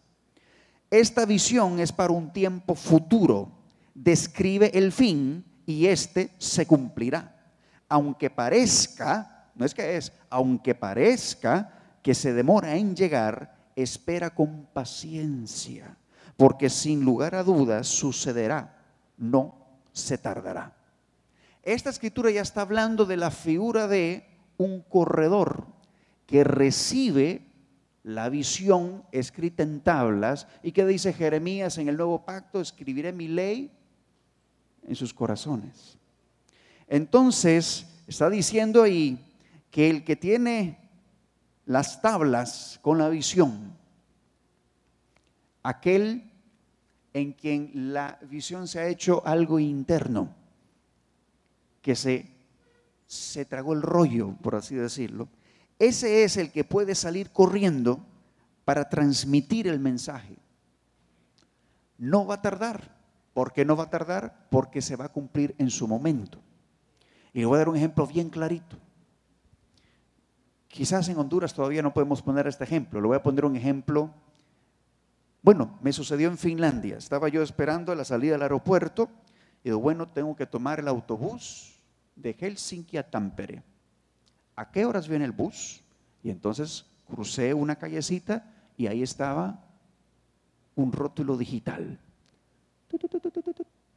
Speaker 1: Esta visión es para un tiempo futuro. Describe el fin y este se cumplirá. Aunque parezca, no es que es, aunque parezca que se demora en llegar, espera con paciencia, porque sin lugar a dudas sucederá, no se tardará. Esta escritura ya está hablando de la figura de un corredor que recibe la visión escrita en tablas. ¿Y qué dice Jeremías en el Nuevo Pacto? Escribiré mi ley en sus corazones. Entonces está diciendo ahí que el que tiene las tablas con la visión, aquel en quien la visión se ha hecho algo interno, que se tragó el rollo, por así decirlo, ese es el que puede salir corriendo para transmitir el mensaje. No va a tardar. ¿Por qué no va a tardar? Porque se va a cumplir en su momento. Y le voy a dar un ejemplo bien clarito. Quizás en Honduras todavía no podemos poner este ejemplo. Le voy a poner un ejemplo. Bueno, me sucedió en Finlandia. Estaba yo esperando a la salida del aeropuerto y digo, bueno, tengo que tomar el autobús de Helsinki a Tampere. ¿A qué horas viene el bus? Y entonces crucé una callecita y ahí estaba un rótulo digital.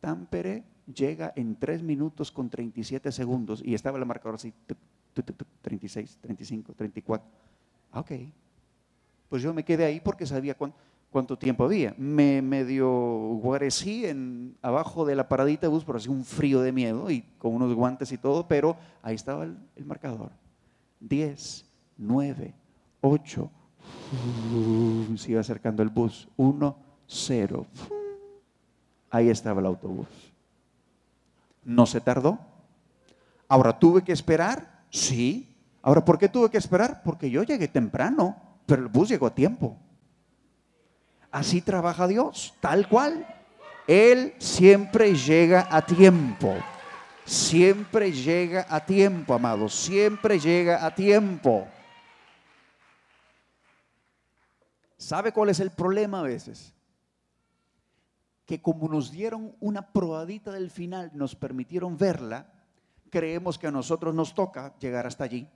Speaker 1: Tampere llega en 3 minutos con 37 segundos y estaba el marcador así, 36, 35, 34. Ok, pues yo me quedé ahí porque sabía cuánto tiempo había. Me medio guarecí abajo de la paradita de bus, por así un frío de miedo y con unos guantes y todo, pero ahí estaba el marcador. 10, 9, 8, se iba acercando el bus, 1, 0. Ahí estaba el autobús. No se tardó. Ahora, ¿tuve que esperar? Sí. Ahora, ¿por qué tuve que esperar? Porque yo llegué temprano, pero el bus llegó a tiempo. Así trabaja Dios, tal cual. Él siempre llega a tiempo. Siempre llega a tiempo, amados. Siempre llega a tiempo. ¿Sabe cuál es el problema a veces? Que como nos dieron una probadita del final, nos permitieron verla, creemos que a nosotros nos toca llegar hasta allí.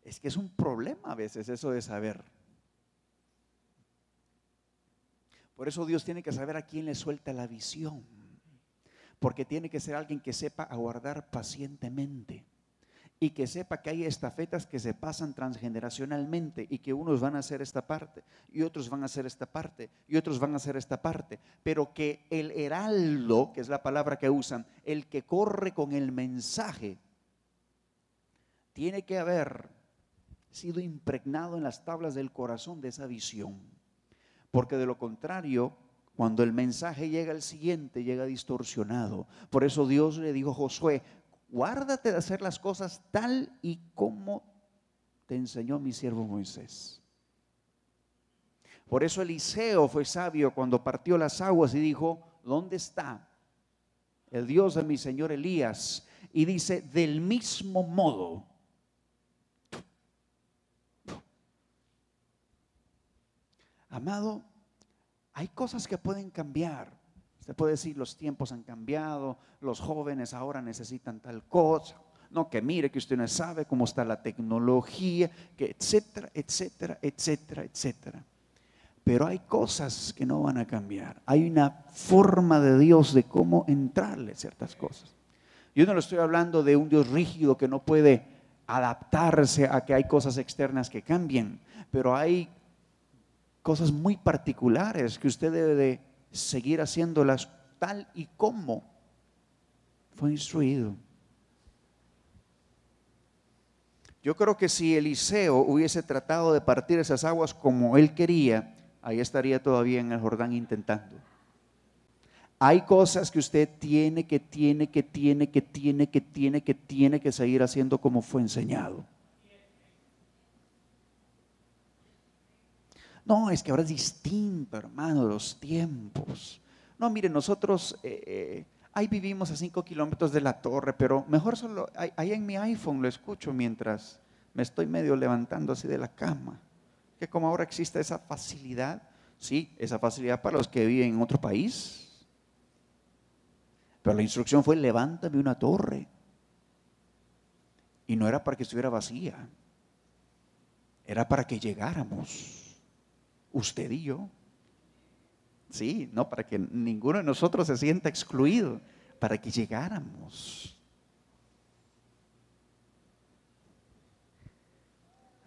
Speaker 1: Es que es un problema a veces eso de saber. Por eso Dios tiene que saber a quién le suelta la visión, porque tiene que ser alguien que sepa aguardar pacientemente y que sepa que hay estafetas que se pasan transgeneracionalmente y que unos van a hacer esta parte y otros van a hacer esta parte y otros van a hacer esta parte, pero que el heraldo, que es la palabra que usan, el que corre con el mensaje, tiene que haber sido impregnado en las tablas del corazón de esa visión, porque de lo contrario, cuando el mensaje llega al siguiente, llega distorsionado. Por eso Dios le dijo a Josué: guárdate de hacer las cosas tal y como te enseñó mi siervo Moisés. Por eso Eliseo fue sabio cuando partió las aguas y dijo: ¿dónde está el Dios de mi señor Elías? Y dice: del mismo modo. Amado, hay cosas que pueden cambiar. Usted puede decir: los tiempos han cambiado, los jóvenes ahora necesitan tal cosa. No, que mire que usted no sabe cómo está la tecnología, que etcétera, etcétera, etcétera, etcétera. Pero hay cosas que no van a cambiar. Hay una forma de Dios de cómo entrarle ciertas cosas. Yo no le estoy hablando de un Dios rígido que no puede adaptarse a que hay cosas externas que cambien, pero hay cosas muy particulares que usted debe de seguir haciéndolas tal y como fue instruido. Yo creo que si Eliseo hubiese tratado de partir esas aguas como él quería, ahí estaría todavía en el Jordán intentando. Hay cosas que usted tiene que seguir haciendo como fue enseñado. No, es que ahora es distinto, hermano, los tiempos. No, mire, nosotros ahí vivimos a 5 kilómetros de la torre, pero mejor solo ahí en mi iPhone lo escucho mientras me estoy medio levantando así de la cama. Que como ahora existe esa facilidad, sí, esa facilidad para los que viven en otro país. Pero la instrucción fue: levántame una torre. Y no era para que estuviera vacía, era para que llegáramos. Usted y yo. Sí, no, para que ninguno de nosotros se sienta excluido, para que llegáramos.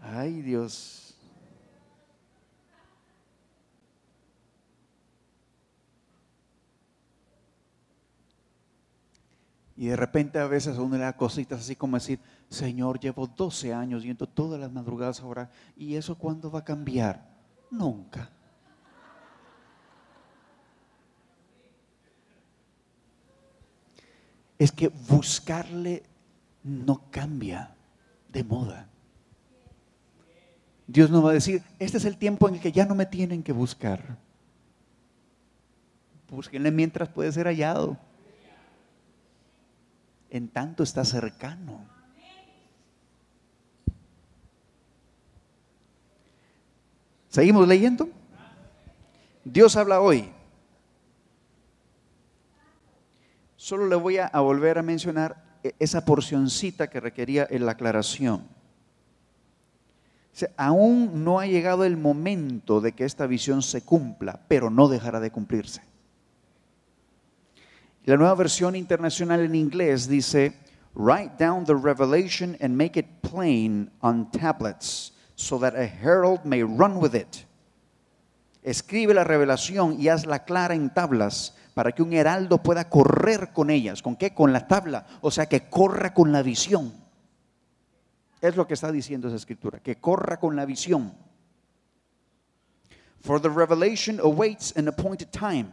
Speaker 1: Ay, Dios. Y de repente a veces a uno le da cositas así como decir: Señor, llevo 12 años yendo todas las madrugadas a orar, ¿y eso cuándo va a cambiar? Nunca. Es que buscarle no cambia de moda. Dios no va a decir: este es el tiempo en el que ya no me tienen que buscar. Búsquenle mientras puede ser hallado. En tanto está cercano. ¿Seguimos leyendo? Dios habla hoy. Solo le voy a volver a mencionar esa porcioncita que requería la aclaración. O sea, aún no ha llegado el momento de que esta visión se cumpla, pero no dejará de cumplirse. La nueva versión internacional en inglés dice: write down the revelation and make it plain on tablets, so that a herald may run with it. Escribe la revelación y hazla clara en tablas, para que un heraldo pueda correr con ellas. ¿Con qué? Con la tabla. O sea, que corra con la visión. Es lo que está diciendo esa escritura, que corra con la visión. For the revelation awaits an appointed time.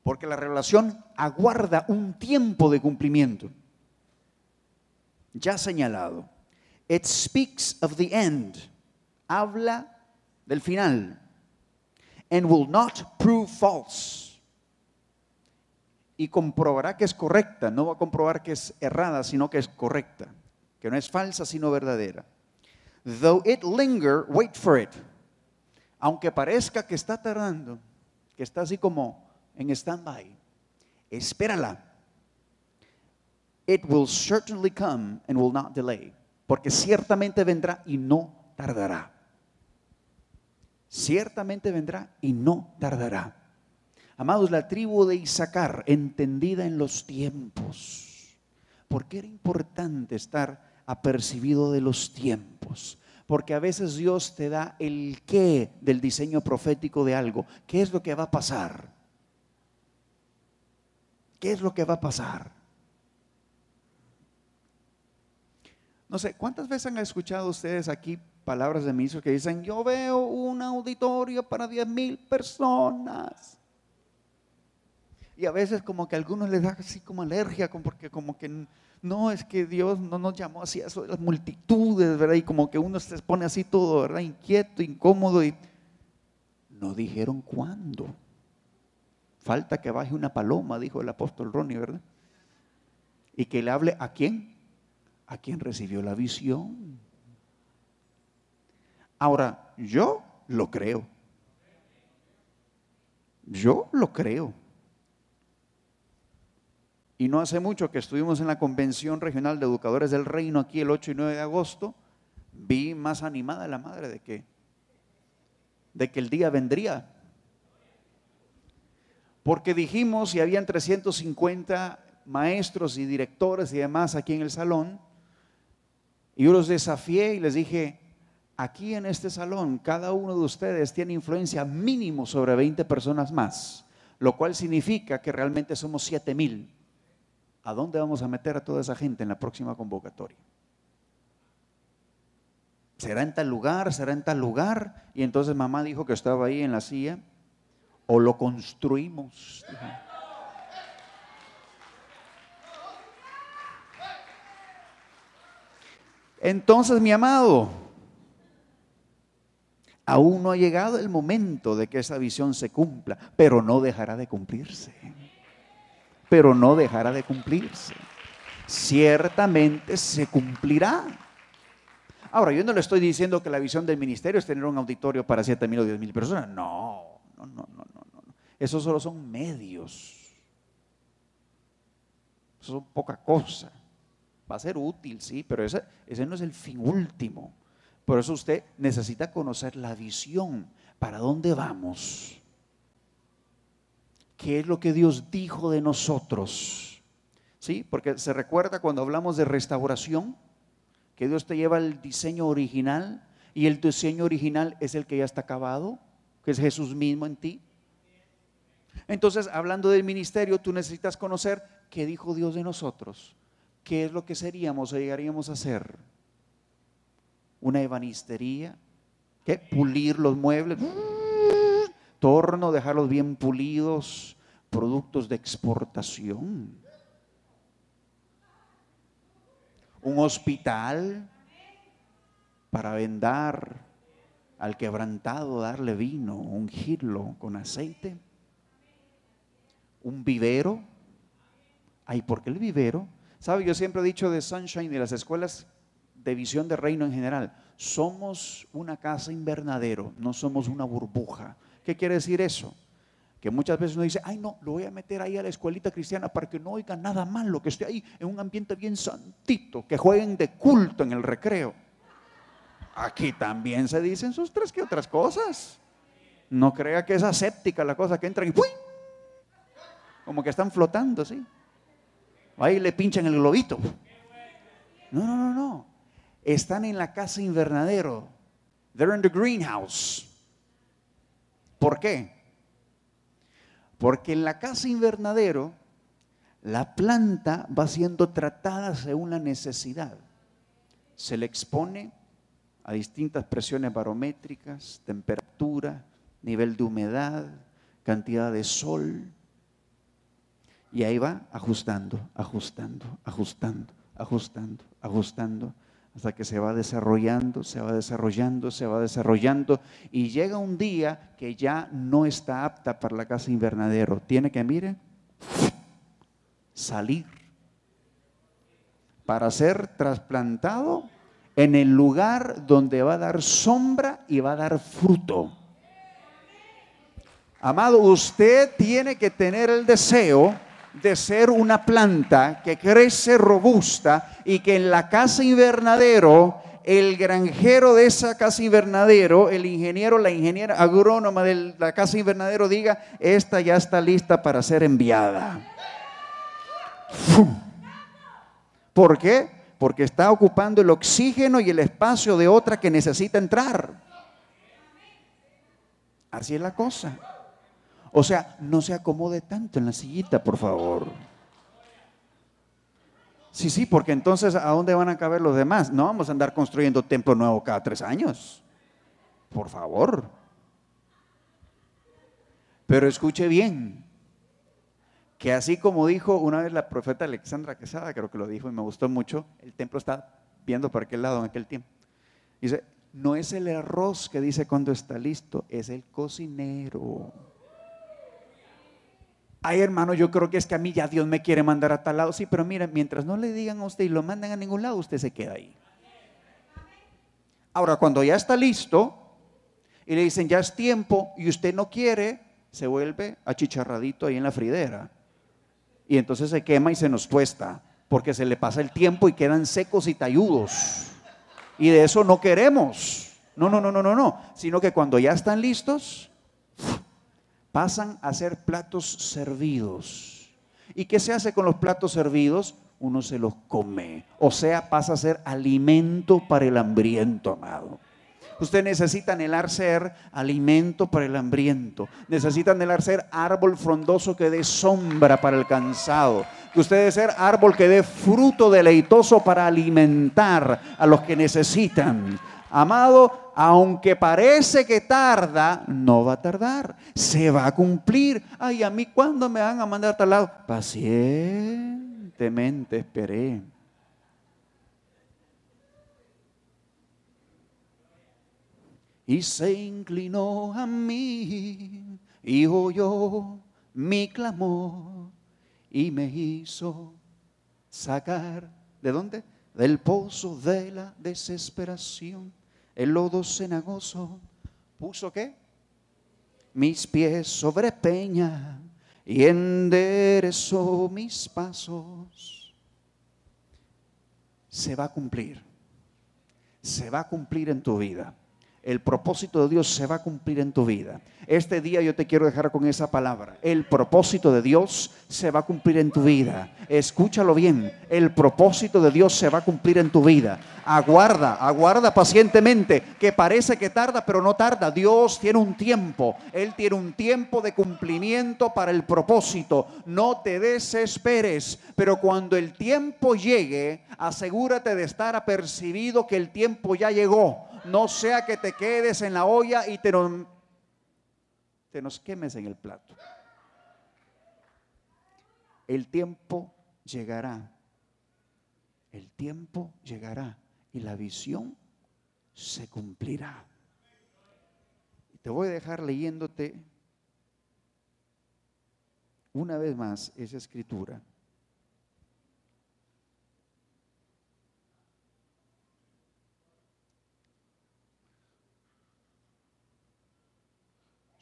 Speaker 1: Porque la revelación aguarda un tiempo de cumplimiento ya señalado. It speaks of the end. Habla del final. And will not prove false. Y comprobará que es correcta. No va a comprobar que es errada, sino que es correcta. Que no es falsa, sino verdadera. Though it linger, wait for it. Aunque parezca que está tardando, que está así como en stand-by, espérala. It will certainly come and will not delay. Porque ciertamente vendrá y no tardará. Ciertamente vendrá y no tardará. Amados, la tribu de Isaacar, entendida en los tiempos. Porque era importante estar apercibido de los tiempos. Porque a veces Dios te da el qué del diseño profético de algo. ¿Qué es lo que va a pasar? ¿Qué es lo que va a pasar? No sé, ¿cuántas veces han escuchado ustedes aquí palabras de ministros que dicen, yo veo un auditorio para 10,000 personas? Y a veces como que a algunos les da así como alergia, porque como que no, es que Dios no nos llamó así a eso de las multitudes, ¿verdad? Y como que uno se pone así todo, ¿verdad? Inquieto, incómodo, y no dijeron cuándo. Falta que baje una paloma, dijo el apóstol Ronnie, ¿verdad? Y que le hable ¿a quién? A quien recibió la visión. Ahora, yo lo creo. Yo lo creo. Y no hace mucho que estuvimos en la Convención Regional de Educadores del Reino, aquí el 8 y 9 de agosto, vi más animada la madre de que el día vendría. Porque dijimos, y habían 350 maestros y directores y demás aquí en el salón, y yo los desafié y les dije, aquí en este salón, cada uno de ustedes tiene influencia mínimo sobre 20 personas más, lo cual significa que realmente somos 7,000. ¿A dónde vamos a meter a toda esa gente en la próxima convocatoria? ¿Será en tal lugar? ¿Será en tal lugar? Y entonces mamá dijo que estaba ahí en la silla. ¿O lo construimos? Dijo. Entonces, mi amado, aún no ha llegado el momento de que esa visión se cumpla, pero no dejará de cumplirse. Pero no dejará de cumplirse. Ciertamente se cumplirá. Ahora, yo no le estoy diciendo que la visión del ministerio es tener un auditorio para 7,000 o 10,000 personas. No. Esos solo son medios. Eso son poca cosa. Va a ser útil, sí, pero ese no es el fin último. Por eso usted necesita conocer la visión. ¿Para dónde vamos? ¿Qué es lo que Dios dijo de nosotros? ¿Sí? Porque se recuerda cuando hablamos de restauración, que Dios te lleva al diseño original, y el diseño original es el que ya está acabado, que es Jesús mismo en ti. Entonces, hablando del ministerio, tú necesitas conocer qué dijo Dios de nosotros, qué es lo que seríamos o llegaríamos a ser. Una ebanistería, ¿qué? Pulir los muebles, torno, dejarlos bien pulidos, productos de exportación. Un hospital para vendar al quebrantado, darle vino, ungirlo con aceite. Un vivero. Ay, ¿por qué el vivero? ¿Sabe? Yo siempre he dicho de Sunshine y de las escuelas de visión de reino en general, somos una casa invernadero, no somos una burbuja. ¿Qué quiere decir eso? Que muchas veces uno dice, ay no, lo voy a meter ahí a la escuelita cristiana para que no oigan nada malo, que esté ahí en un ambiente bien santito, que jueguen de culto en el recreo. Aquí también se dicen sus tres que otras cosas. No crea que es aséptica la cosa, que entran y ¡pum! Como que están flotando, ¿sí? Ahí le pinchan el globito. No. Están en la casa invernadero. They're in the greenhouse. ¿Por qué? Porque en la casa invernadero la planta va siendo tratada según la necesidad. Se le expone a distintas presiones barométricas, temperatura, nivel de humedad, cantidad de sol. Y ahí va ajustando, ajustando, ajustando, ajustando, ajustando, hasta que se va desarrollando, se va desarrollando, se va desarrollando, y llega un día que ya no está apta para la casa invernadero. Tiene que, mire, salir para ser trasplantado en el lugar donde va a dar sombra y va a dar fruto. Amado, usted tiene que tener el deseo de ser una planta que crece robusta y que en la casa invernadero, el granjero de esa casa invernadero, el ingeniero, la ingeniera agrónoma de la casa invernadero diga: esta ya está lista para ser enviada. ¡Fum! ¿Por qué? Porque está ocupando el oxígeno y el espacio de otra que necesita entrar. Así es la cosa. O sea, no se acomode tanto en la sillita, por favor. Sí, porque entonces ¿a dónde van a caber los demás? No vamos a andar construyendo templo nuevo cada 3 años. Por favor. Pero escuche bien, que así como dijo una vez la profeta Alexandra Quesada, creo que lo dijo y me gustó mucho, el templo está viendo para aquel lado en aquel tiempo. Dice, no es el arroz que dice cuando está listo, es el cocinero. Ay, hermano, yo creo que es que a mí ya Dios me quiere mandar a tal lado. Sí, pero mira, mientras no le digan a usted y lo mandan a ningún lado, usted se queda ahí. Ahora, cuando ya está listo y le dicen ya es tiempo y usted no quiere, se vuelve achicharradito ahí en la fridera. Y entonces se quema y se nos tuesta, porque se le pasa el tiempo y quedan secos y talludos. Y de eso no queremos. No. Sino que cuando ya están listos, pasan a ser platos servidos. ¿Y qué se hace con los platos servidos? Uno se los come. O sea, pasa a ser alimento para el hambriento, amado. Usted necesita anhelar ser alimento para el hambriento. Necesita anhelar ser árbol frondoso que dé sombra para el cansado. Que usted debe ser árbol que dé fruto deleitoso para alimentar a los que necesitan. Amado, aunque parece que tarda, no va a tardar, se va a cumplir. Ay, ¿a mí cuándo me van a mandar a tal lado? Pacientemente esperé. Y se inclinó a mí y oyó mi clamor y me hizo sacar, ¿de dónde? Del pozo de la desesperación. El lodo cenagoso puso ¿qué? Mis pies sobre peña y enderezó mis pasos. Se va a cumplir en tu vida. El propósito de Dios se va a cumplir en tu vida. Este día yo te quiero dejar con esa palabra. El propósito de Dios se va a cumplir en tu vida. Escúchalo bien. El propósito de Dios se va a cumplir en tu vida. Aguarda pacientemente, que parece que tarda, pero no tarda. Dios tiene un tiempo. Él tiene un tiempo de cumplimiento para el propósito. No te desesperes, pero cuando el tiempo llegue, asegúrate de estar apercibido que el tiempo ya llegó. No sea que te quedes en la olla y te nos quemes en el plato. El tiempo llegará. El tiempo llegará y la visión se cumplirá. Y te voy a dejar leyéndote una vez más esa escritura.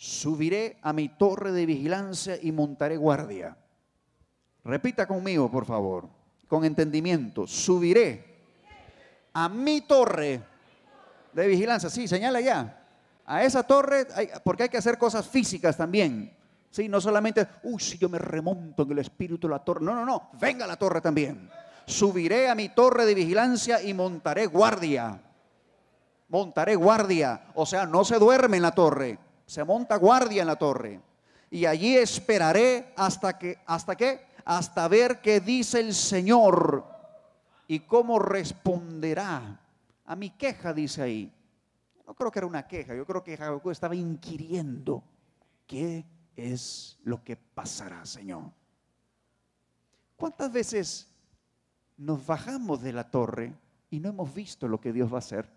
Speaker 1: Subiré a mi torre de vigilancia y montaré guardia. Repita conmigo, por favor, con entendimiento. Subiré a mi torre de vigilancia. Sí, señala ya. A esa torre, porque hay que hacer cosas físicas también. Sí, no solamente, si yo me remonto en el espíritu de la torre. No. Venga la torre también. Subiré a mi torre de vigilancia y montaré guardia. Montaré guardia. O sea, no se duerme en la torre. Se monta guardia en la torre. Y allí esperaré hasta ver qué dice el Señor y cómo responderá a mi queja, dice ahí. No creo que era una queja, yo creo que Habacuc estaba inquiriendo, ¿qué es lo que pasará, Señor? ¿Cuántas veces nos bajamos de la torre y no hemos visto lo que Dios va a hacer?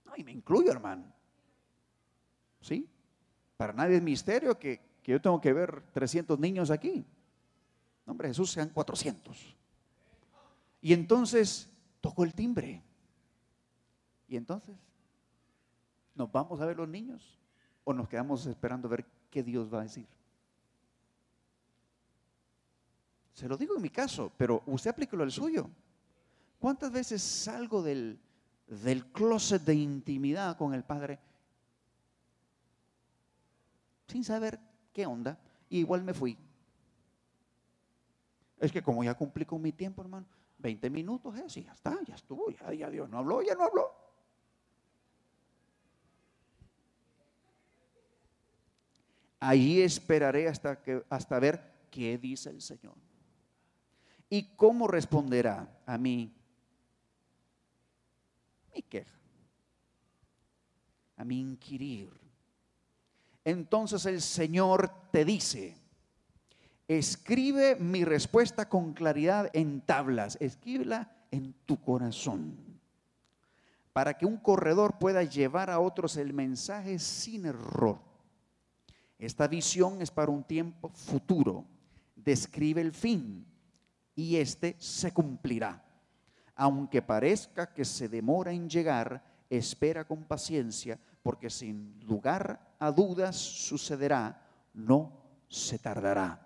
Speaker 1: No, y me incluyo, hermano. ¿Sí? Para nadie es misterio que yo tengo que ver 300 niños aquí. No, hombre, Jesús, sean 400. Y entonces tocó el timbre. Y entonces, ¿nos vamos a ver los niños o nos quedamos esperando a ver qué Dios va a decir? Se lo digo en mi caso, pero usted aplíquelo al suyo. ¿Cuántas veces salgo del closet de intimidad con el Padre sin saber qué onda? Y igual me fui. Es que como ya cumplí con mi tiempo, hermano, 20 minutos es y ya está, ya estuvo, ya Dios no habló, ya no habló. Ahí esperaré hasta ver qué dice el Señor. ¿Y cómo responderá a mí mi queja? A mi inquirir. Entonces el Señor te dice, escribe mi respuesta con claridad en tablas, escríbela en tu corazón, para que un corredor pueda llevar a otros el mensaje sin error. Esta visión es para un tiempo futuro, describe el fin y este se cumplirá. Aunque parezca que se demora en llegar, espera con paciencia, porque sin lugar a dudas sucederá, no se tardará.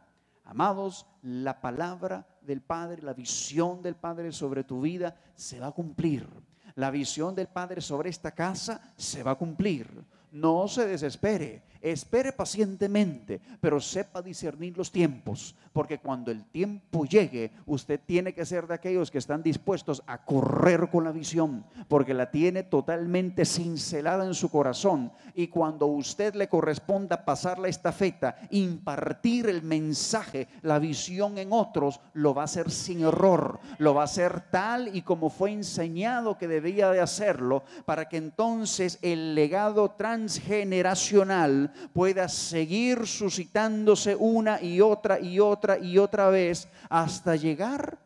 Speaker 1: Amados, la palabra del Padre, la visión del Padre sobre tu vida se va a cumplir. La visión del Padre sobre esta casa se va a cumplir. No se desespere, espere pacientemente, pero sepa discernir los tiempos, porque cuando el tiempo llegue, usted tiene que ser de aquellos que están dispuestos a correr con la visión, porque la tiene totalmente cincelada en su corazón, y cuando usted le corresponda pasar la estafeta, impartir el mensaje, la visión en otros, lo va a hacer sin error, lo va a hacer tal y como fue enseñado que debía de hacerlo, para que entonces el legado transgeneracional pueda seguir suscitándose una y otra y otra y otra vez hasta llegar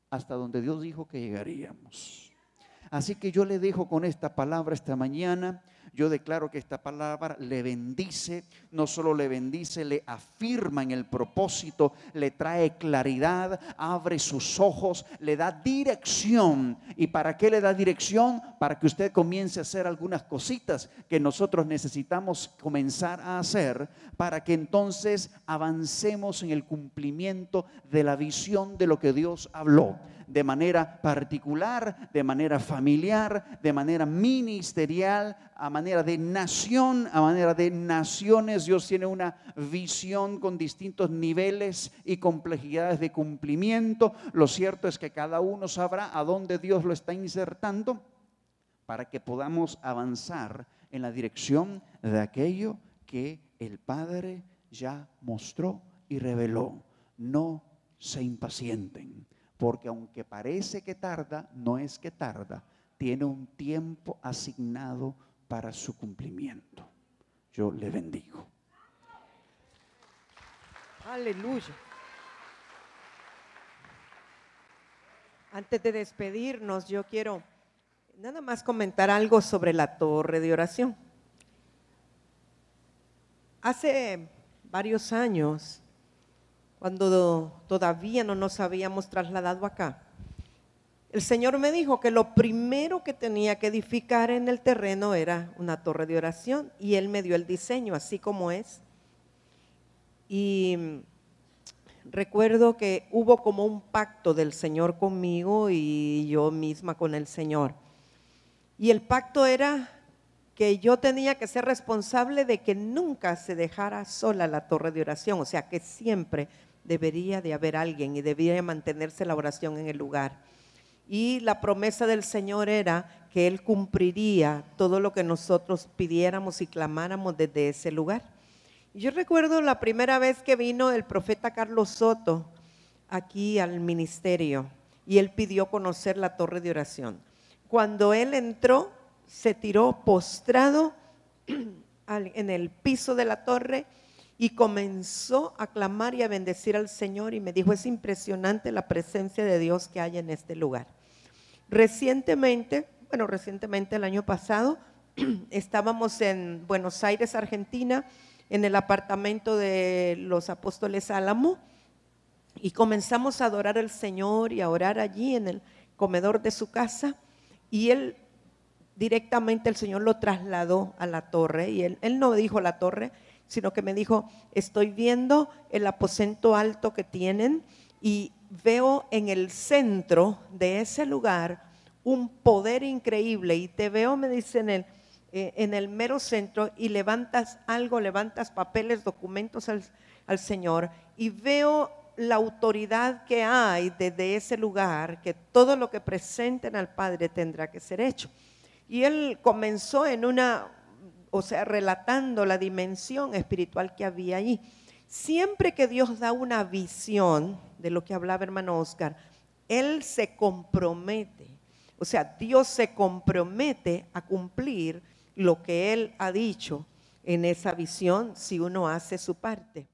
Speaker 1: hasta donde Dios dijo que llegaríamos. Así que yo le dejo con esta palabra esta mañana. Yo declaro que esta palabra le bendice, no solo le bendice, le afirma en el propósito, le trae claridad, abre sus ojos, le da dirección. ¿Y para qué le da dirección? Para que usted comience a hacer algunas cositas que nosotros necesitamos comenzar a hacer, para que entonces avancemos en el cumplimiento de la visión de lo que Dios habló, de manera particular, de manera familiar, de manera ministerial, a manera de nación, a manera de naciones. Dios tiene una visión con distintos niveles y complejidades de cumplimiento. Lo cierto es que cada uno sabrá a dónde Dios lo está insertando para que podamos avanzar en la dirección de aquello que el Padre ya mostró y reveló. No se impacienten, porque aunque parece que tarda, no es que tarda, tiene un tiempo asignado para su cumplimiento. Yo le bendigo.
Speaker 2: Aleluya. Antes de despedirnos, yo quiero nada más comentar algo sobre la torre de oración. Hace varios años, cuando todavía no nos habíamos trasladado acá, el Señor me dijo que lo primero que tenía que edificar en el terreno era una torre de oración, y Él me dio el diseño así como es. Y recuerdo que hubo como un pacto del Señor conmigo y yo misma con el Señor. Y el pacto era que yo tenía que ser responsable de que nunca se dejara sola la torre de oración, o sea que siempre debería de haber alguien y debía mantenerse la oración en el lugar. Y la promesa del Señor era que Él cumpliría todo lo que nosotros pidiéramos y clamáramos desde ese lugar. Yo recuerdo la primera vez que vino el profeta Carlos Soto aquí al ministerio, y él pidió conocer la torre de oración. Cuando él entró, se tiró postrado en el piso de la torre y comenzó a clamar y a bendecir al Señor, y me dijo: es impresionante la presencia de Dios que hay en este lugar. Recientemente el año pasado, estábamos en Buenos Aires, Argentina, en el apartamento de los apóstoles Álamo, y comenzamos a adorar al Señor y a orar allí en el comedor de su casa, y él directamente, el Señor lo trasladó a la torre, y él no me dijo la torre, sino que me dijo: estoy viendo el aposento alto que tienen y veo en el centro de ese lugar un poder increíble, y te veo, me dice, en el mero centro, y levantas algo, levantas papeles, documentos al Señor, y veo la autoridad que hay desde ese lugar, que todo lo que presenten al Padre tendrá que ser hecho. Y él comenzó relatando la dimensión espiritual que había allí. Siempre que Dios da una visión, de lo que hablaba hermano Oscar, Él se compromete. O sea, Dios se compromete a cumplir lo que Él ha dicho en esa visión si uno hace su parte.